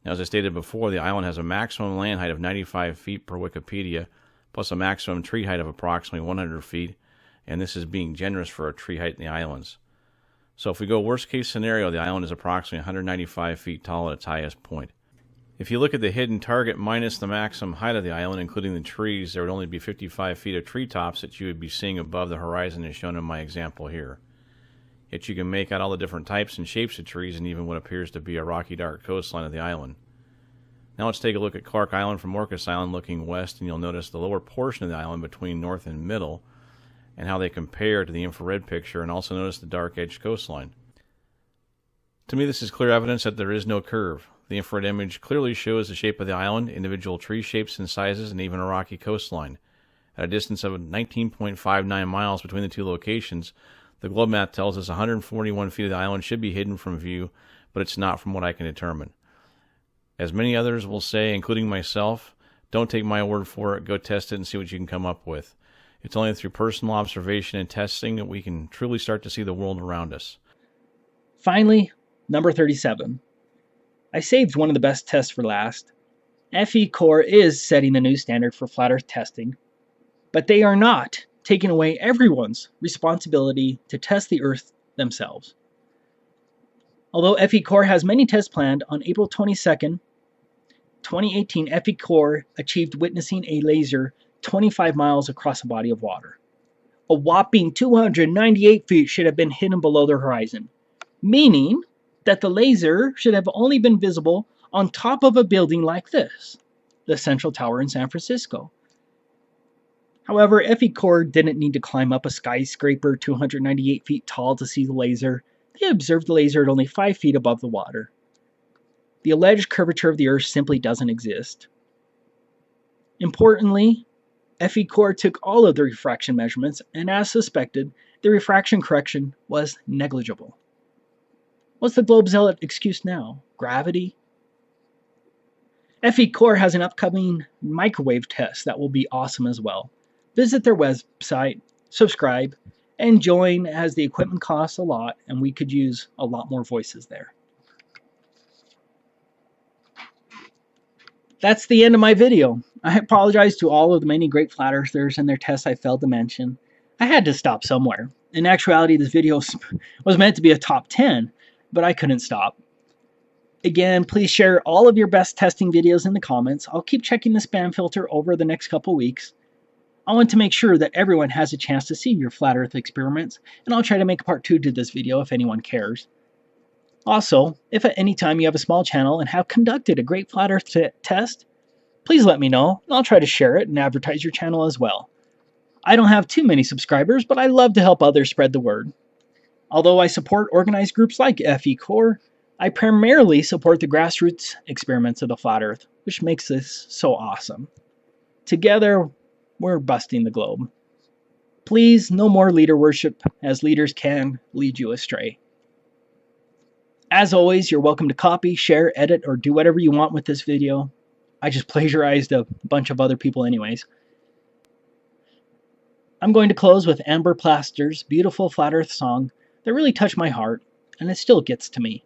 Now, as I stated before, the island has a maximum land height of 95 feet per Wikipedia, plus a maximum tree height of approximately 100 feet, and this is being generous for a tree height in the islands. So if we go worst case scenario, the island is approximately 195 feet tall at its highest point. If you look at the hidden target minus the maximum height of the island, including the trees, there would only be 55 feet of treetops that you would be seeing above the horizon as shown in my example here. Yet you can make out all the different types and shapes of trees and even what appears to be a rocky dark coastline of the island. Now let's take a look at Clark Island from Orcas Island looking west, and you'll notice the lower portion of the island between north and middle and how they compare to the infrared picture, and also notice the dark edge coastline. To me, this is clear evidence that there is no curve. The infrared image clearly shows the shape of the island, individual tree shapes and sizes, and even a rocky coastline. At a distance of 19.59 miles between the two locations, the globe map tells us 141 feet of the island should be hidden from view, but it's not from what I can determine. As many others will say, including myself, don't take my word for it, go test it and see what you can come up with. It's only through personal observation and testing that we can truly start to see the world around us. Finally, number 37. I saved one of the best tests for last. FE Corps is setting the new standard for flat Earth testing, but they are not taking away everyone's responsibility to test the Earth themselves. Although FE Core has many tests planned, on April 22nd, 2018, FE Core achieved witnessing a laser 25 miles across a body of water. A whopping 298 feet should have been hidden below the horizon, meaning that the laser should have only been visible on top of a building like this, the Central Tower in San Francisco. However, FE Core didn't need to climb up a skyscraper 298 feet tall to see the laser. They observed the laser at only 5 feet above the water. The alleged curvature of the Earth simply doesn't exist. Importantly, FE Core took all of the refraction measurements, and as suspected, the refraction correction was negligible. What's the Globe Zealot excuse now? Gravity? FE Core has an upcoming microwave test that will be awesome as well. Visit their website, subscribe, and join, as the equipment costs a lot and we could use a lot more voices there. That's the end of my video. I apologize to all of the many great flat earthers and their tests I failed to mention. I had to stop somewhere. In actuality, this video was meant to be a top 10, but I couldn't stop. Again, please share all of your best testing videos in the comments. I'll keep checking the spam filter over the next couple weeks. I want to make sure that everyone has a chance to see your flat earth experiments, and I'll try to make a part 2 to this video if anyone cares. Also, if at any time you have a small channel and have conducted a great flat earth test, please let me know, and I'll try to share it and advertise your channel as well. I don't have too many subscribers, but I love to help others spread the word. Although I support organized groups like FE Core, I primarily support the grassroots experiments of the flat earth, which makes this so awesome. Together, we're busting the globe. Please, no more leader worship, as leaders can lead you astray. As always, you're welcome to copy, share, edit, or do whatever you want with this video. I just plagiarized a bunch of other people anyways. I'm going to close with Amber Plaster's beautiful Flat Earth song that really touched my heart, and it still gets to me.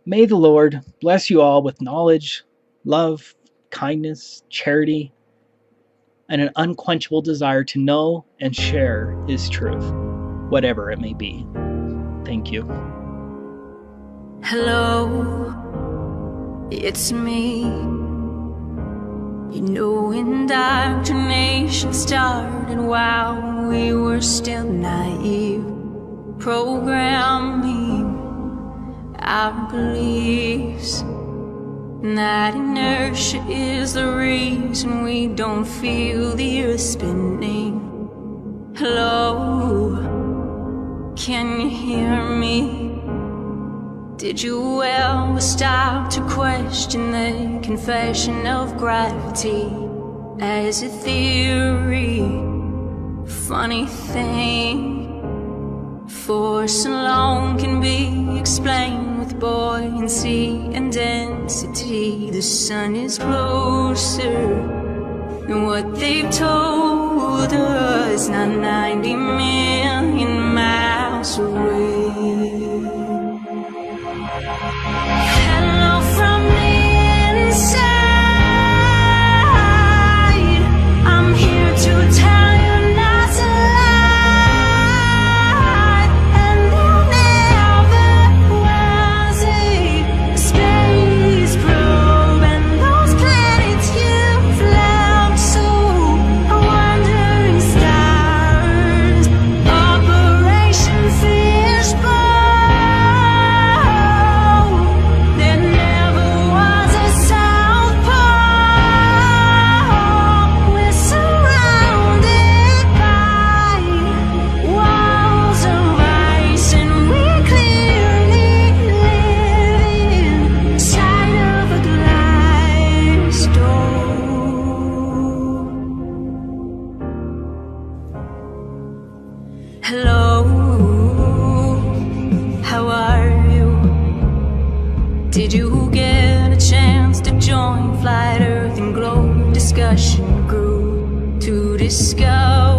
May the Lord bless you all with knowledge, love, kindness, charity, and an unquenchable desire to know and share His truth, whatever it may be. Thank you. Hello, it's me. You know, indoctrination started while we were still naive, programming our beliefs. And that inertia is the reason we don't feel the earth spinning. Hello, can you hear me? Did you ever stop to question the confession of gravity as a theory? Funny thing, force alone can be explained with buoyancy and density. The sun is closer than what they've told us, not 90 million miles away. Hello from the inside. I'm here to tell you not to lie. And there never was a space probe, and those planets you've left so wandering stars. Operation Fishbowl. Hello, how are you? Did you get a chance to join Flat Earth and Globe discussion group to discover